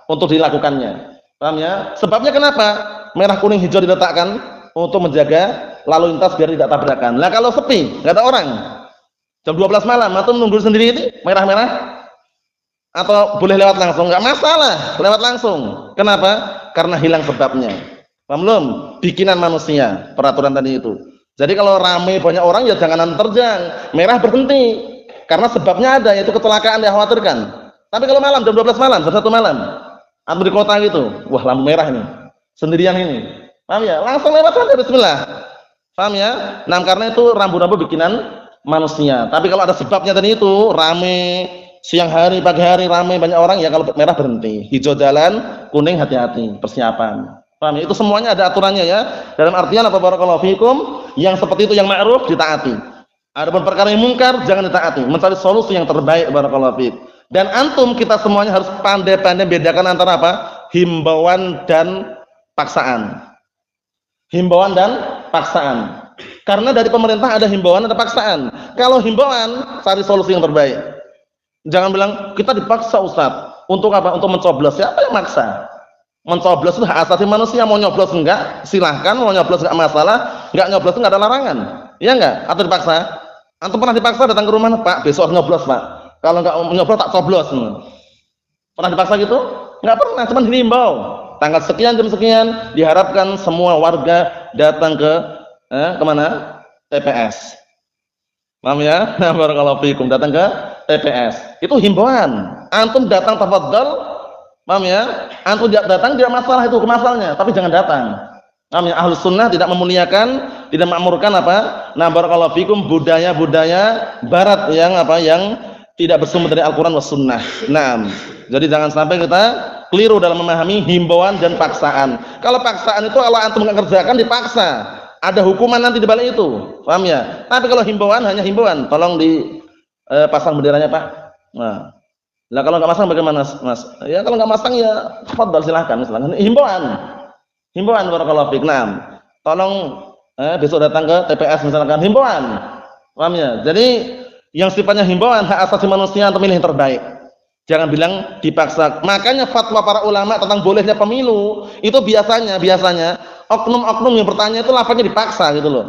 Untuk dilakukannya. Paham ya? Sebabnya kenapa? Merah, kuning, hijau diletakkan untuk menjaga lalu lintas biar tidak tabrakan. Lah kalau sepi, enggak ada orang. Jam 12 malam antum nunggu sendiri ini merah-merah atau boleh lewat langsung? Enggak masalah, lewat langsung. Kenapa? Karena hilang sebabnya. Paham belum? Bikinan manusia, peraturan tadi itu. Jadi kalau ramai banyak orang ya jangan terjang, merah berhenti. Karena sebabnya ada, yaitu kecelakaan dikhawatirkan. Tapi kalau malam jam 12 malam, jam 1 malam, atau di kota gitu, wah lampu merah ini, sendirian ini, paham ya? Langsung lewat saja, bismillah. Paham ya? Nah, karena itu rambu-rambu bikinan manusia. Tapi kalau ada sebabnya tadi itu, rame, siang hari, pagi hari rame, banyak orang, ya kalau merah berhenti, hijau jalan, kuning hati-hati, persiapan. Paham ya? Itu semuanya ada aturannya ya. Dalam artian apa barakallahu fikum, yang seperti itu yang ma'ruf ditaati. Adapun perkara yang mungkar jangan ditaati. Mencari solusi yang terbaik barakallahu fiik. Dan antum kita semuanya harus pandai-pandai bedakan antara apa? Himbauan dan paksaan. Himbauan dan paksaan. Karena dari pemerintah ada himbauan, ada paksaan. Kalau himbauan, cari solusi yang terbaik. Jangan bilang kita dipaksa Ustaz. Untuk apa? Untuk mencoblos. Siapa yang maksa? Mencoblos itu hak asasi manusia. Mau nyoblos enggak? Silahkan. Mau nyoblos enggak masalah. Enggak nyoblos itu enggak ada larangan. Iya enggak? Atau dipaksa? Antum pernah dipaksa datang ke rumah, Pak, besok nyoblos, Pak. Kalau enggak nyoblos tak coblos. Pernah dipaksa gitu? Enggak pernah, cuma dihimbau. Tanggal sekian jam sekian diharapkan semua warga datang ke kemana? TPS. Paham ya? Barakallahu fikum, datang ke TPS. Itu himbauan. Antum datang tafadhol. Paham ya? Antum datang tidak masalah itu masalahnya, tapi jangan datang. Paham ya? Ahlus sunnah tidak memuliakan, tidak makmurkan apa? Nah, barakallahu fikum budaya-budaya barat yang apa? Yang tidak bersumber dari Al-Qur'an was sunnah. Nah, jadi jangan sampai kita keliru dalam memahami himbauan dan paksaan. Kalau paksaan itu kalau antum enggak kerjakan dipaksa. Ada hukuman nanti di balik itu. Paham ya? Tapi kalau himbauan hanya himbauan. Tolong pasang benderanya, Pak. Nah. Lah kalau enggak masang bagaimana, Mas? Ya kalau enggak masang ya fadhal silakan. Himbauan. Himbauan barakallahu fiik. Nah. Tolong besok datang ke TPS misalkan himbauan. Paham ya? Jadi yang sifatnya himbauan hak asasi manusia untuk milih yang terbaik. Jangan bilang dipaksa. Makanya fatwa para ulama tentang bolehnya pemilu itu biasanya oknum-oknum yang bertanya itu lafaznya dipaksa gitu loh.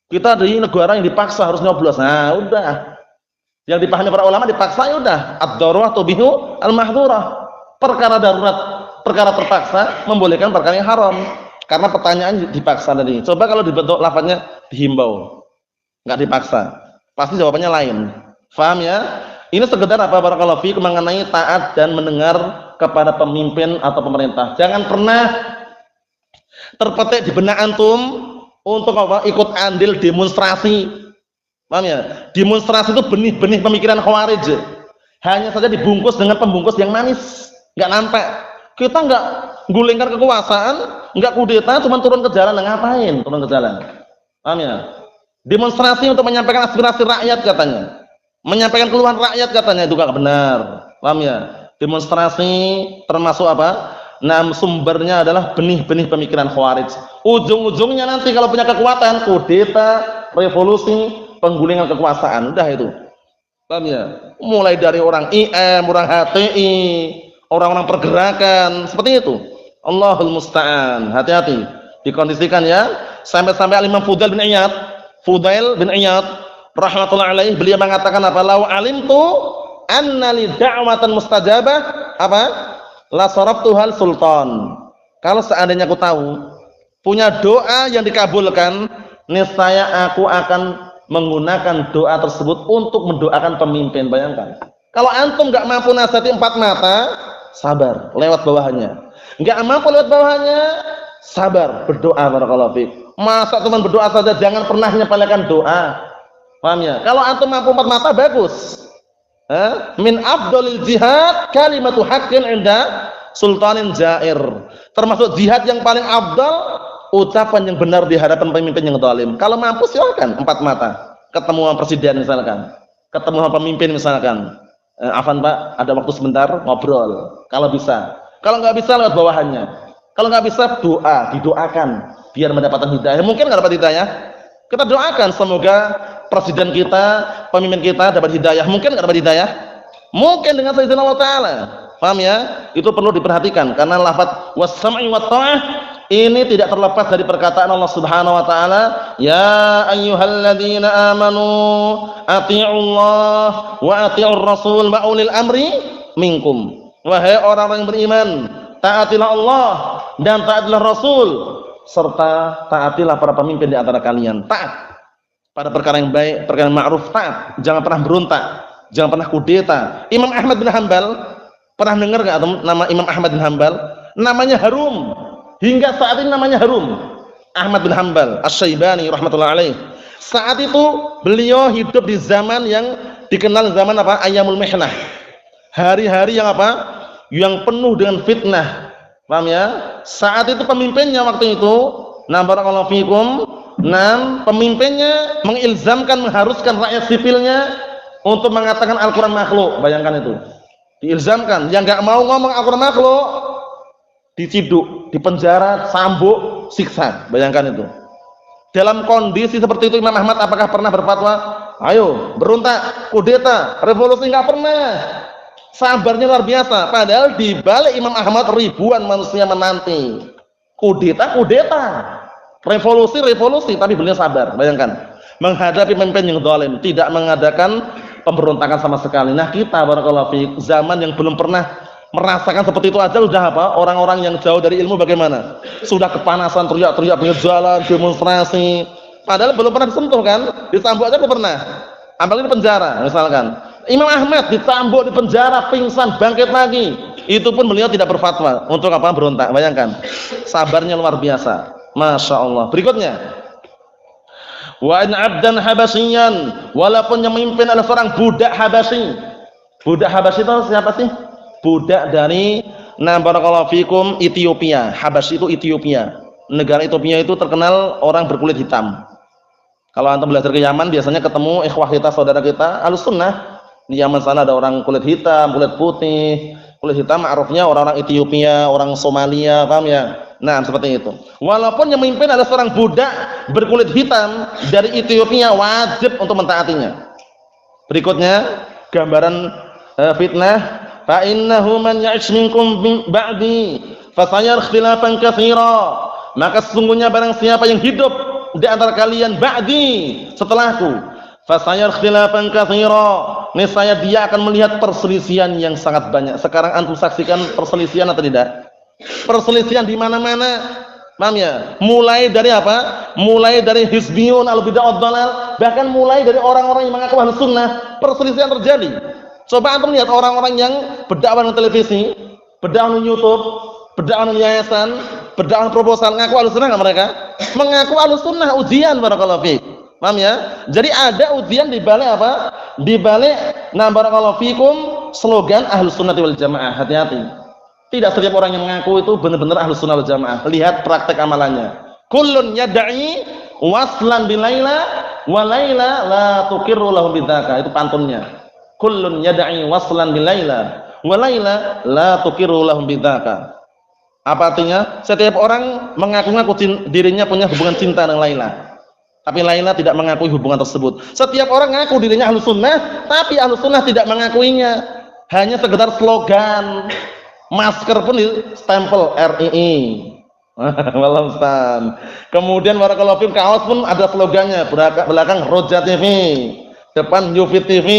Kita di negara yang dipaksa harus nyoblos. Nah, udah. Yang dipahami para ulama dipaksa ya udah. Ad-darurah tubihu al-mahdhurah. Perkara darurat, perkara terpaksa membolehkan perkara yang haram. Karena pertanyaan dipaksa tadi. Coba kalau dibentuk lafaznya dihimbau. Enggak dipaksa. Pasti jawabannya lain. Paham ya? Ini sekedar apa barakallahu fiikum mengenai taat dan mendengar kepada pemimpin atau pemerintah. Jangan pernah terpetik di benak antum untuk apa? Ikut andil demonstrasi. Paham ya? Demonstrasi itu benih-benih pemikiran Khawarij. Hanya saja dibungkus dengan pembungkus yang manis, enggak nampak. Kita enggak gulingkan kekuasaan, enggak kudeta, cuma turun ke jalan. Ngapain turun ke jalan? Paham ya? Demonstrasi untuk menyampaikan aspirasi rakyat katanya. Menyampaikan keluhan rakyat katanya itu enggak benar. Paham ya? Demonstrasi termasuk apa? Nah, sumbernya adalah benih-benih pemikiran Khawarij. Ujung-ujungnya nanti kalau punya kekuatan, kudeta, revolusi, penggulingan kekuasaan. Udah itu. Paham ya? Mulai dari orang IM, orang HTI, orang-orang pergerakan, seperti itu. Allahul musta'an. Hati-hati. Dikondisikan ya. Sampai-sampai Imam Fudail bin Iyad rahmatullahi alaih, beliau mengatakan apa? Lau alimtu anna li da'watan mustajabah apa? La saraftuhal sultan. Kalau seandainya aku tahu punya doa yang dikabulkan, niscaya aku akan menggunakan doa tersebut untuk mendoakan pemimpin. Bayangkan. Kalau antum enggak mampu nasihati empat mata, sabar, lewat bawahnya. Enggak mampu lewat bawahnya, sabar, berdoa barakallahu fiik. Masa cuma berdoa saja, jangan pernah menyepelekan doa. Paham ya? Kalau antum mampu empat mata bagus. Min afdalil jihad kalimatu haqqin 'inda sultanin jair. Termasuk jihad yang paling afdal ucapan yang benar di hadapan pemimpin yang zalim. Kalau mampu silakan empat mata. Ketemu sama presiden misalkan. Ketemu sama pemimpin misalkan. Afan Pak, ada waktu sebentar ngobrol. Kalau bisa. Kalau enggak bisa lewat bawahannya. Kalau enggak bisa doa, didoakan biar mendapatkan hidayah. Mungkin enggak dapat hidayah. Kita doakan semoga presiden kita, pemimpin kita dapat hidayah. Mungkin enggak dapat hidayah? Mungkin dengan seizin Allah Taala. Paham ya? Itu perlu diperhatikan karena lafaz was-sam'i wat-tha'ah ini tidak terlepas dari perkataan Allah Subhanahu wa taala, ya ayyuhalladzina amanu atti'ullah wa atti'ur rasul wa ulil amri minkum. Wahai orang-orang yang beriman, taatilah Allah dan taatilah Rasul serta taatilah para pemimpin di antara kalian. Taat pada perkara yang baik, perkara yang ma'ruf, taat. Jangan pernah berontak, jangan pernah kudeta. Imam Ahmad bin Hanbal, pernah dengar enggak nama Imam Ahmad bin Hanbal? Namanya harum. Hingga saat ini namanya harum. Ahmad bin Hanbal Asy-Syaibani rahmatullahi alaih. Saat itu beliau hidup di zaman yang dikenal zaman apa? Ayyamul mihnah. Hari-hari yang apa? Yang penuh dengan fitnah. Paham ya? Saat itu pemimpinnya waktu itu, barakallahu fikum, pemimpinnya mengilzamkan, mengharuskan rakyat sipilnya untuk mengatakan Al-Quran makhluk. Bayangkan itu. Diilzamkan. Yang nggak mau ngomong Al-Quran makhluk, diciduk, dipenjara, sambuk, siksa. Bayangkan itu. Dalam kondisi seperti itu Imam Ahmad apakah pernah berfatwa? Ayo, berontak, kudeta, revolusi? Nggak pernah. Sabarnya luar biasa. Padahal di balik Imam Ahmad ribuan manusia menanti. Kudeta, revolusi, tapi beliau sabar. Bayangkan, menghadapi pemimpin yang zalim, tidak mengadakan pemberontakan sama sekali. Nah kita, barakallahu fiik, zaman yang belum pernah merasakan seperti itu aja udah apa? Orang-orang yang jauh dari ilmu bagaimana? Sudah kepanasan, teriak-teriak pinggir jalan, demonstrasi. Padahal belum pernah disentuh kan? Ditambuk aja belum pernah. Apalagi di penjara, misalkan. Imam Ahmad ditambuk, di penjara, pingsan, bangkit lagi. Itu pun beliau tidak berfatwa untuk apa? Berontak. Bayangkan. Sabarnya luar biasa. Masya Allah. Berikutnya. Wa in 'abdan habasyian, walaupun yang memimpin adalah seorang budak Habasyi. Budak Habasyi itu siapa sih? Budak dari barakallahu fikum Ethiopia. Habasyi itu Ethiopia. Negara Ethiopia itu terkenal orang berkulit hitam. Kalau antum belajar ke Yaman biasanya ketemu ikhwah kita, saudara kita Ahlus Sunnah. Di Yaman sana ada orang kulit hitam, kulit putih. Kulit hitam ma'rufnya orang-orang Ethiopia, orang Somalia, paham ya? Nah, seperti itu. Walaupun yang memimpin adalah seorang budak berkulit hitam dari Ethiopia, wajib untuk mentaatinya. Berikutnya gambaran fitnah. Fa innahu man ya'ish minkum ba'di fasayara ikhtilafan katsira. Maka sesungguhnya barang siapa yang hidup di antara kalian ba'di, setelahku, fasayara ikhtilafan katsira, niscaya dia akan melihat perselisihan yang sangat banyak. Sekarang antum saksikan perselisihan atau tidak? Perselisihan di mana-mana. Paham ya? Mulai dari apa? Mulai dari hizbiyun, al-bid'ah wad-dhalal, bahkan mulai dari orang-orang yang mengaku Ahlus Sunnah, perselisihan terjadi. Coba antum lihat orang-orang yang berdakwah di televisi, berdakwah di YouTube, berdakwah di yayasan, berdakwah proposal, ngaku Ahlus Sunnah enggak mereka? Mengaku Ahlus Sunnah, ujian barakallahu fiik. Paham ya? Jadi ada ujian di balik apa? Di balik barakallahu fiikum slogan Ahlus Sunnah wal Jamaah. Hati-hati. Tidak setiap orang yang mengaku itu benar-benar Ahlus Sunnah wal Jamaah. Lihat praktek amalannya. Kullun yad'i waslan bilaila wa laila la tuqirru lahu bidzaka. Itu pantunnya. Kullun yad'i waslan bilaila wa laila la tuqirru lahu bidzaka. Apa artinya? Setiap orang mengaku-ngaku dirinya punya hubungan cinta dengan Laila, tapi Laila tidak mengakui hubungan tersebut. Setiap orang ngaku dirinya Ahlus Sunnah, tapi Ahlus Sunnah tidak mengakuinya. Hanya sekedar slogan. Masker pun di stempel RII. Wallahu a'lam. Kemudian barakallahu fiikum kaos pun ada slogannya, belakang Roja TV, depan Yufid TV.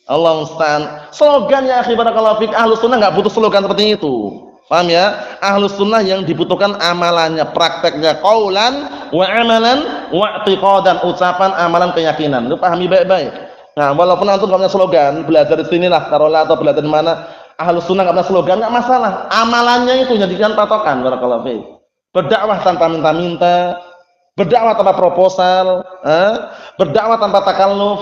Allah musta'an. Slogan ya akhi barakallahu fiik. Ahlus Sunnah enggak butuh slogan seperti itu. Paham ya? Ahlus Sunnah yang dibutuhkan amalannya, prakteknya, qaulan wa amalan wa i'tiqadan, ucapan, amalan, keyakinan. Lu pahami baik-baik. Nah, walaupun antum enggak punya slogan, belajar di sinilah taruhlah atau belajar di mana, Ahlus Sunnah enggak punya slogan enggak masalah. Amalannya itu jadikan patokan barakallahu fiik. Berdakwah tanpa minta-minta, berdakwah tanpa proposal, berdakwah tanpa takalluf,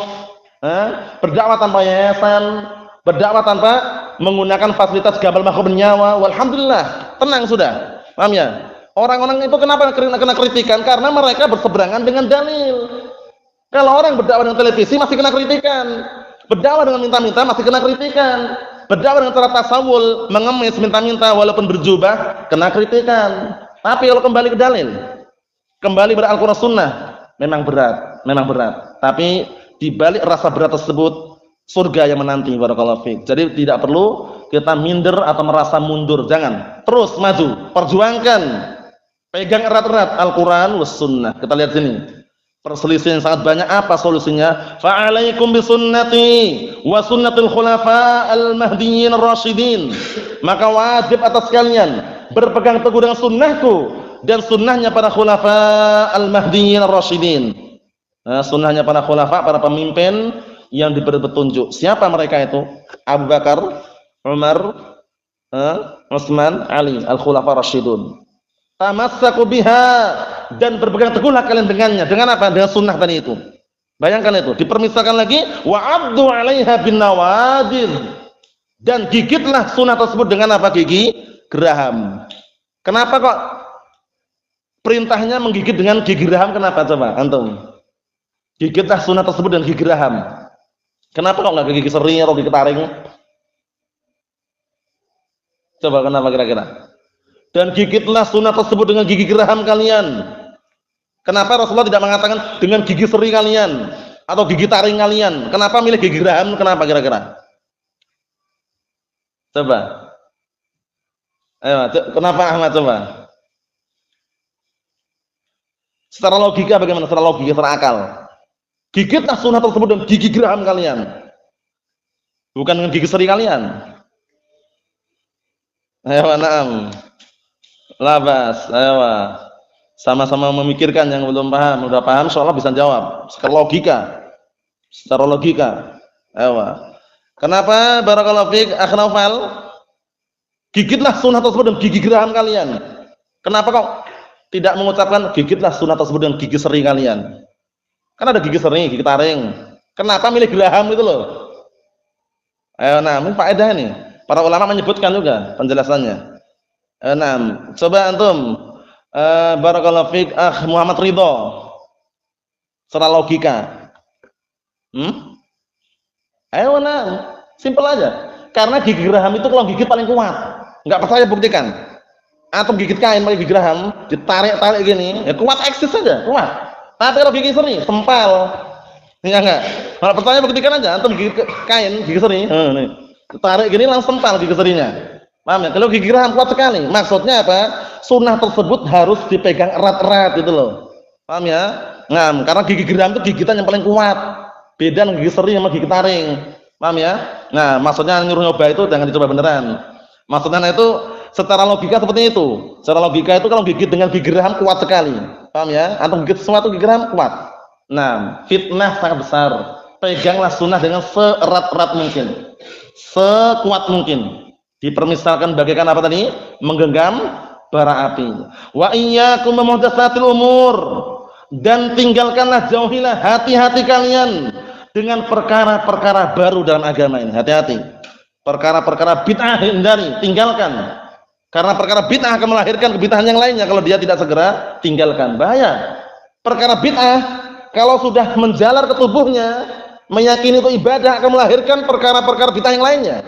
berdakwah tanpa yayasan, berdakwah tanpa menggunakan fasilitas gabal makhluk bernyawa. Walhamdulillah, tenang sudah. Paham ya? Orang-orang itu kenapa kena kritikan? Karena mereka berseberangan dengan dalil. Kalau orang berdakwah dengan televisi masih kena kritikan. Berdakwah dengan minta-minta masih kena kritikan. Berdakwah dengan cara tasawul, mengemis, minta-minta walaupun berjubah, kena kritikan. Tapi kalau kembali ke dalil, kembali pada Al-Qur'an Sunnah, memang berat. Tapi di balik rasa berat tersebut surga yang menanti barakallahu fiik. Jadi tidak perlu kita minder atau merasa mundur, jangan. Terus maju, perjuangkan. Pegang erat-erat Al-Qur'an was sunnah. Kita lihat sini. Perselisihan yang sangat banyak, apa solusinya? Fa'alaikum bisunnati wa sunnatil khulafa al-mahdiyyin ar-rasyidin. Maka wajib atas kalian berpegang teguh dengan sunnahku dan sunnahnya para khulafa al-mahdiyyin ar-rasyidin. Nah, sunnahnya para khulafa, para pemimpin yang diberi petunjuk. Siapa mereka itu? Abu Bakar, Umar, Utsman, Ali, al-khulafa rasyidun. Tamassaku biha, dan berpegang teguhlah kalian dengannya. Dengan apa? Dengan sunnah tadi itu. Bayangkan itu. Dipermisalkan lagi, wa'addu 'alaiha bin nawajid, dan gigitlah sunnah tersebut dengan apa? Gigi geraham. Kenapa kok perintahnya menggigit dengan gigi geraham? Kenapa coba antum? Gigitlah sunnah tersebut dengan gigi geraham. Kenapa kok nggak gigi seri atau gigi taring? Coba kenapa kira-kira? Dan gigitlah sunnah tersebut dengan gigi geraham kalian. Kenapa Rasulullah tidak mengatakan dengan gigi seri kalian atau gigi taring kalian? Kenapa milih gigi geraham? Kenapa kira-kira? Coba. Ayo, kenapa Ahmad coba? Secara logika bagaimana? Secara logika, secara akal. Gigitlah sunnah tersebut dengan gigi geraham kalian. Bukan dengan gigi seri kalian. Ayo, na'am. Labas, ayo. Sama-sama memikirkan yang belum paham. Udah paham soalnya bisa jawab. Secara logika. Secara logika. Ayo. Kenapa barakallahu fiik akh Naufal? Gigitlah sunnah tersebut dengan gigi geraham kalian. Kenapa kok tidak mengucapkan gigitlah sunnah tersebut dengan gigi seri kalian? Kan ada gigi seri, gigi taring. Kenapa milih geraham itu loh? Ayo, nah, ini faedah ini. Para ulama menyebutkan juga penjelasannya. Nah, coba antum barakallahu fiik akh Muhammad Ridho. Secara logika. Ayo, nah, simpel aja. Karena gigi geraham itu kalau gigit paling kuat. Enggak percaya buktikan. Atau gigit kain pakai gigi geraham, ditarik-tarik gini, ya kuat eksis saja, kuat. Tapi kalau gigi seri, sempal. Ya enggak? Kalau percaya buktikan aja, antum gigit kain, gigi seri, nih. Tarik gini langsung sempal gigi serinya. Paham ya? Kalau gigi geraham kuat sekali. Maksudnya apa? Sunnah tersebut harus dipegang erat-erat gitu loh. Paham ya? Nah, karena gigi geraham itu gigitan yang paling kuat. Beda dengan gigi seri sama gigi taring. Paham ya? Nah, maksudnya nyuruh nyoba itu jangan dicoba beneran. Maksudnya itu secara logika seperti itu. Secara logika itu kalau gigit dengan gigi geraham kuat sekali. Paham ya? Atau gigit sesuatu gigi geraham kuat. Nah, fitnah sangat besar. Peganglah sunnah dengan seerat-erat mungkin. Sekuat mungkin. Dipermisalkan bagaikan apa tadi? Menggenggam bara api. Wa iyyakum muhdatsatil umur. Dan tinggalkanlah, jauhilah, hati-hati kalian dengan perkara-perkara baru dalam agama ini. Hati-hati. Perkara-perkara bid'ah hindari, tinggalkan. Karena perkara bid'ah akan melahirkan kebid'ahan yang lainnya kalau dia tidak segera tinggalkan. Bahaya. Perkara bid'ah kalau sudah menjalar ke tubuhnya, meyakini itu ibadah, akan melahirkan perkara-perkara bid'ah yang lainnya.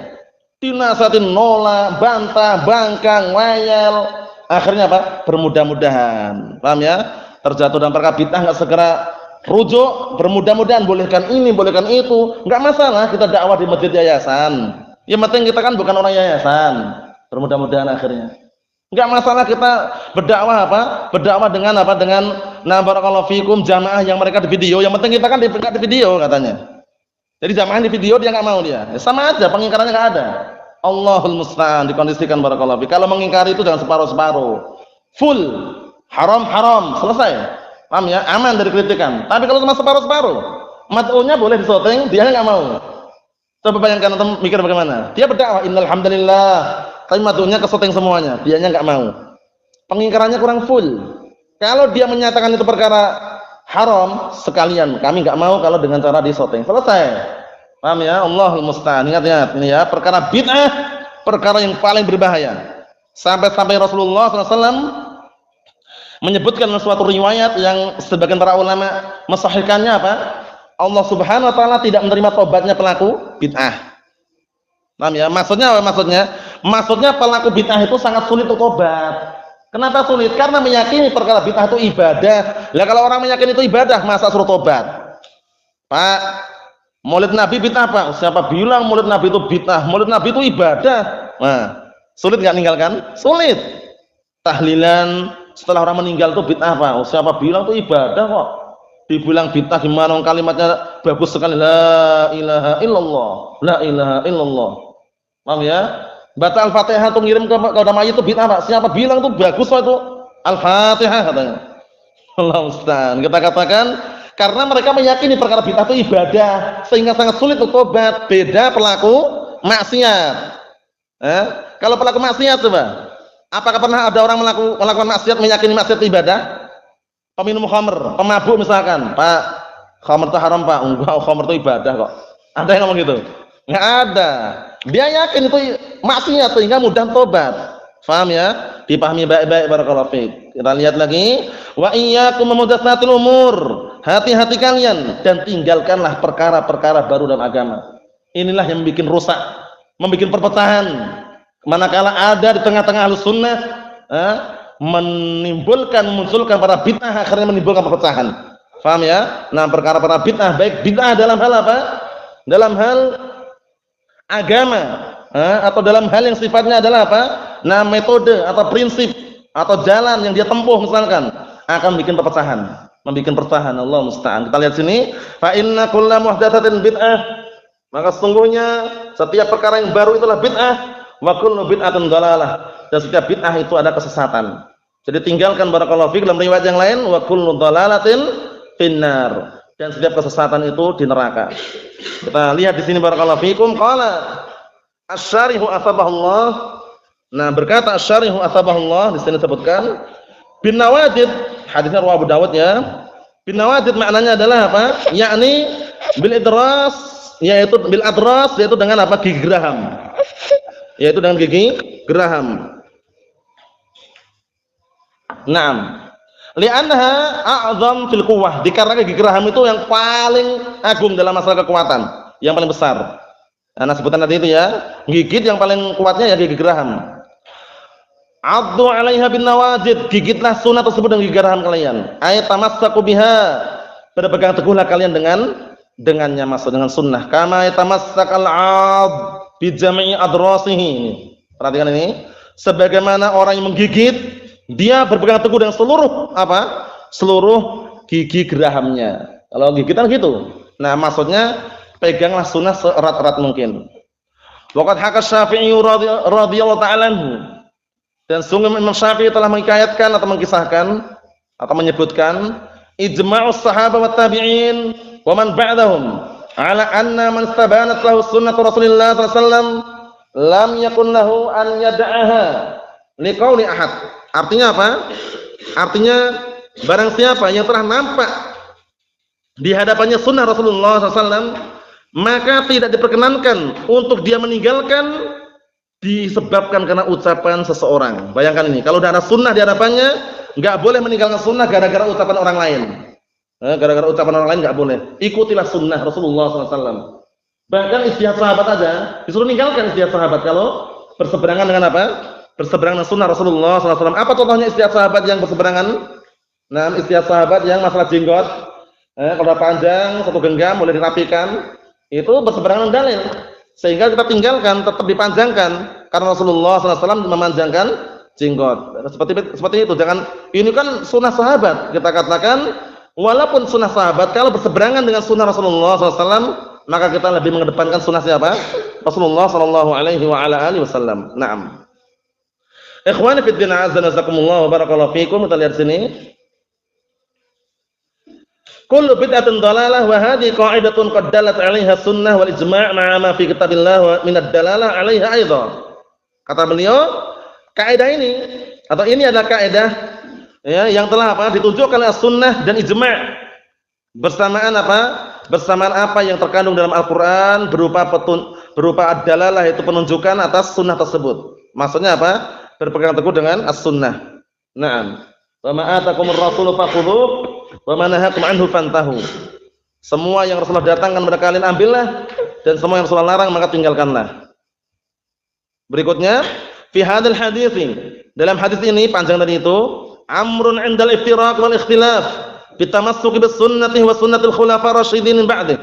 Dinasatin, nolak, bantah, bangkang, ngayal. Akhirnya apa? Bermudah-mudahan. Paham ya? Terjatuh dalam perkara bid'ah enggak segera rujuk, bermudah-mudahan bolehkan ini, bolehkan itu. Enggak masalah kita dakwah di masjid yayasan. Yang penting kita kan bukan orang yayasan. Bermudah-mudahan akhirnya. Enggak masalah kita berdakwah apa? Berdakwah dengan apa? Dengan barakallahu fikum jamaah yang mereka di video. Yang penting kita kan di video katanya. Jadi jamaah di video dia enggak mau dia. Ya, sama aja pengingkarannya enggak ada. Allahul musta'an, dikondisikan barakallahu fikum. Kalau mengingkari itu jangan separuh-separuh. Full haram, selesai. Paham ya? Aman dari kritikan. Tapi kalau cuma separuh-separuh, mat'unya boleh disyuting, dia enggak mau. Coba bayangkan antum mikir bagaimana? Dia berdakwah innal hamdalillah, tapi mat'unya ke syuting semuanya, dianya enggak mau. Pengingkarannya kurang full. Kalau dia menyatakan itu perkara haram, sekalian kami enggak mau kalau dengan cara di syuting. Selesai. Paham ya? Allahul musta'an. Ingat ini ya, perkara bid'ah, perkara yang paling berbahaya. Sampai-sampai Rasulullah SAW menyebutkan suatu riwayat yang sebagian para ulama mensahihkannya apa? Allah Subhanahu wa taala tidak menerima tobatnya pelaku bid'ah. Paham ya? Maksudnya apa maksudnya? Maksudnya pelaku bid'ah itu sangat sulit untuk tobat. Kenapa sulit? Karena meyakini perkara bid'ah itu ibadah. Lah kalau orang meyakini itu ibadah, masa suruh tobat? Pak, Maulid Nabi bid'ah, Pak. Siapa bilang Maulid Nabi itu bid'ah? Maulid Nabi itu ibadah. Nah, sulit enggak ninggalkan? Sulit. Tahlilan setelah orang meninggal itu bid'ah, Pak. Siapa bilang itu ibadah kok? Dibilang bid'ah gimana kalimatnya bagus sekali, la ilaha illallah, la ilaha illallah. Paham ya? Baca Al-Fatihah itu ngirim ke mayit itu bid'ah, Pak. Siapa bilang itu bagus kok itu Al-Fatihah katanya. Allah Ustaz. Kita katakan karena mereka meyakini perkara bid'ah itu ibadah sehingga sangat sulit untuk tobat. Beda pelaku maksiat. Kalau pelaku maksiat coba, apakah pernah ada orang melakukan maksiat meyakini maksiat itu ibadah? Peminum khamr, pemabuk misalkan, Pak, khamr itu haram, Pak. Enggak, khamr itu ibadah kok. Ada yang ngomong gitu? Enggak ada. Dia yakin itu maksiat sehingga mudah tobat. Paham ya? Dipahami baik-baik barakallahu fiik. Kita lihat lagi, wa iyyakum muhdatsatil umur. hati-hati kalian dan tinggalkanlah perkara-perkara baru dalam agama. Inilah yang membuat rusak, membuat perpecahan. Manakala ada di tengah-tengah Ahlus Sunnah memunculkan para bid'ah, akhirnya menimbulkan perpecahan. Paham ya? Nah, perkara-perkara bid'ah, baik bid'ah dalam hal apa? Dalam hal agama, atau dalam hal yang sifatnya adalah apa? Nah, metode atau prinsip atau jalan yang dia tempuh misalkan akan bikin perpecahan, membuat perpecahan. Allah musta'an. Kita lihat sini, fa inna kulla muhdatsatin bid'ah. Maka sesungguhnya setiap perkara yang baru itulah bid'ah, wa kullu bid'atin dhalalah. Dan setiap bid'ah itu ada kesesatan. Jadi tinggalkan barakallahu fiik dalam riwayat yang lain, wa kullu dhalalatin finnar. Dan setiap kesesatan itu di neraka. Kita lihat di sini barakallahu fiikum, qala asy-syarihu atsabahullah. Nah, berkata asy-syarihu atsabahullah di sini disebutkan bin nawajid, hadisnya riwayat Abu Dawud ya. Bin nawajid maknanya adalah apa? Yakni bil idras, yaitu bil adras, yaitu dengan apa? Gigi geraham. Yaitu dengan gigi geraham. Naam. Li'annaha a'zam fil quwwah. Dikarenakan gigi geraham itu yang paling agung dalam masalah kekuatan, yang paling besar. Nah, sebutan tadi itu ya, gigit yang paling kuatnya ya gigi geraham. Addu 'alaiha bin nawajid, gigitlah sunnah tersebut dengan gigi geraham kalian. Ay tamassaku biha, berpegang teguhlah kalian dengannya, maksud dengan sunnah. Kama yatamassakal 'ad bi jami'i adrasihi. Perhatikan ini, sebagaimana orang yang menggigit, dia berpegang teguh dengan seluruh apa? Seluruh gigi gerahamnya. Kalau gigitan gitu. Nah, maksudnya peganglah sunnah seerat-erat mungkin. Waqad haka Syafi'i radhiyallahu ta'ala anhu. Dan sungguh Imam Syafi'i telah menghikayatkan atau mengisahkan atau menyebutkan ijma'us sahabat wa tabi'in wa man ba'dahum ala anna man istabanat lahu sunnatu Rasulillah sallallahu alaihi wasallam lam yakun lahu an yad'aha liqauli ahad. Artinya apa? Artinya barang siapa yang telah nampak di hadapannya sunnah Rasulullah SAW, maka tidak diperkenankan untuk dia meninggalkan disebabkan karena ucapan seseorang. Bayangkan ini, kalau ada sunnah di hadapannya, nggak boleh meninggalkan sunnah gara-gara ucapan orang lain. Gara-gara ucapan orang lain nggak boleh. Ikutilah sunnah Rasulullah SAW. Bahkan istihad sahabat aja disuruh meninggalkan istihad sahabat kalau berseberangan dengan apa? Berseberangan dengan sunnah Rasulullah SAW. Apa contohnya istihad sahabat yang berseberangan? Nah, istihad sahabat yang masalah jenggot, kalau panjang satu genggam boleh dirapikan, itu berseberangan dalil. Sehingga kita tinggalkan, tetap dipanjangkan karena Rasulullah SAW memanjangkan jenggot. Seperti itu. Jangan, ini kan sunnah sahabat. Kita katakan walaupun sunnah sahabat, kalau berseberangan dengan sunnah Rasulullah SAW, maka kita lebih mengedepankan sunnah siapa? Rasulullah SAW. Naam. Ikhwani fid din, azza nazakumullah wa barakallahu fikum. Kita lihat sini. Kullu bid'atin dhalalah wa hadhihi qa'idatun qad dalat 'alaiha sunnah wal ijma' ma'a ma fi kitabillah wa min ad-dalalah 'alaiha aidan. Kata beliau, kaidah ini atau ini adalah kaidah ya yang telah apa? Ditunjukkan oleh sunnah dan ijma'. Bersamaan apa? Bersamaan apa yang terkandung dalam Al-Qur'an berupa ad-dalalah, itu penunjukan atas sunnah tersebut. Maksudnya apa? Berpegang teguh dengan as-sunnah. Naam. Wa ma atakumur rasulu fakhudhuh wa ma nahakum anhu fantahu. Semua yang Rasulullah datangkan kepada kalian ambillah, dan semua yang Rasulullah larang maka tinggalkanlah. Berikutnya, fi hadzal hadits, dalam hadis ini panjang tadi itu, amrun 'indal iftiraq wal ikhtilaf bi tamassuki bis sunnati wa sunnatil khulafa rasyidin min ba'dih.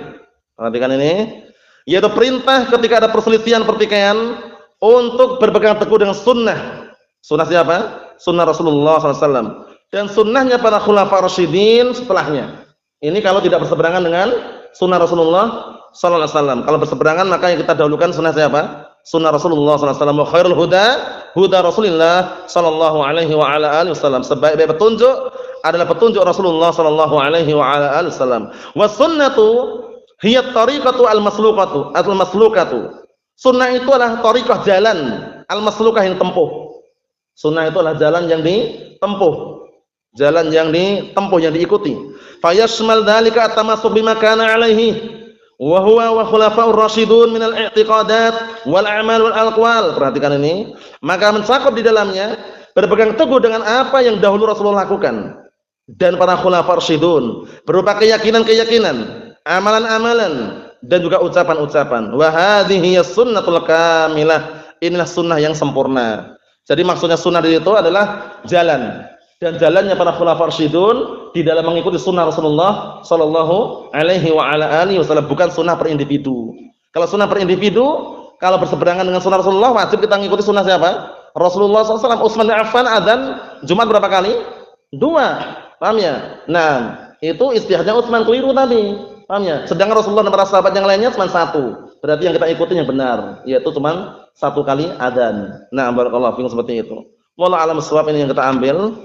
Perhatikan ini, yaitu perintah ketika ada perselisihan pertikaian untuk berpegang teguh dengan sunnah. Sunnah siapa? Sunnah Rasulullah SAW. Dan sunnahnya para khulafa rasyidin setelahnya. Ini kalau tidak berseberangan dengan sunnah Rasulullah SAW. Kalau berseberangan maka yang kita dahulukan sunnah siapa? Sunnah Rasulullah SAW. Wa khairul huda huda Rasulillah sallallahu alaihi wa ala alihi wasallam. Sebaik-baik petunjuk adalah petunjuk Rasulullah sallallahu alaihi wa ala alihi wasallam. Wa sunnatu hiya tariqatu al-maslukatu, al-maslukatu. Sunnah itu adalah tariqah, jalan, al-maslukah, yang tempuh. Sunnah itu adalah jalan yang ditempuh. Jalan yang ditempuh, yang diikuti. Fa yashmal dzalika at-tamassuk bima kana alaihi wa huwa wa khulafa'ur rasyidun min al-i'tiqadat wal a'mal wal aqwal. Perhatikan ini. Maka mencakup di dalamnya berpegang teguh dengan apa yang dahulu Rasulullah lakukan dan para khulafa rasyidun, berupa keyakinan-keyakinan, amalan-amalan dan juga ucapan-ucapan. Wa hadhihi sunnatul kamilah. Inilah sunnah yang sempurna. Jadi maksudnya sunnah itu adalah jalan, dan jalannya para khulafa rasyidun di dalam mengikuti sunnah Rasulullah sallallahu alaihi wa ala alihi wasallam, bukan sunnah per individu. Kalau sunnah per individu, kalau berseberangan dengan sunnah Rasulullah, wajib kita mengikuti sunnah siapa? Rasulullah SAW. Utsman bin Affan adzan Jumat berapa kali? 2. Paham ya? Nah, itu istihadnya Utsman keliru tadi. Paham ya? Sedangkan Rasulullah dan para sahabat yang lainnya cuma 1. Berarti yang kita ikutin yang benar, yaitu cuma 1 kali adzan. Nah, barakallahu fiikum seperti itu. Wallahu a'lam bishawab, ini yang kita ambil.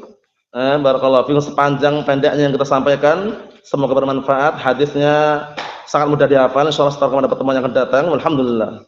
Barakallahu fiikum, sepanjang pendeknya yang kita sampaikan, semoga bermanfaat. Hadisnya sangat mudah dihafal, insyaallah setelah kepada pertemuan yang akan datang. Alhamdulillah.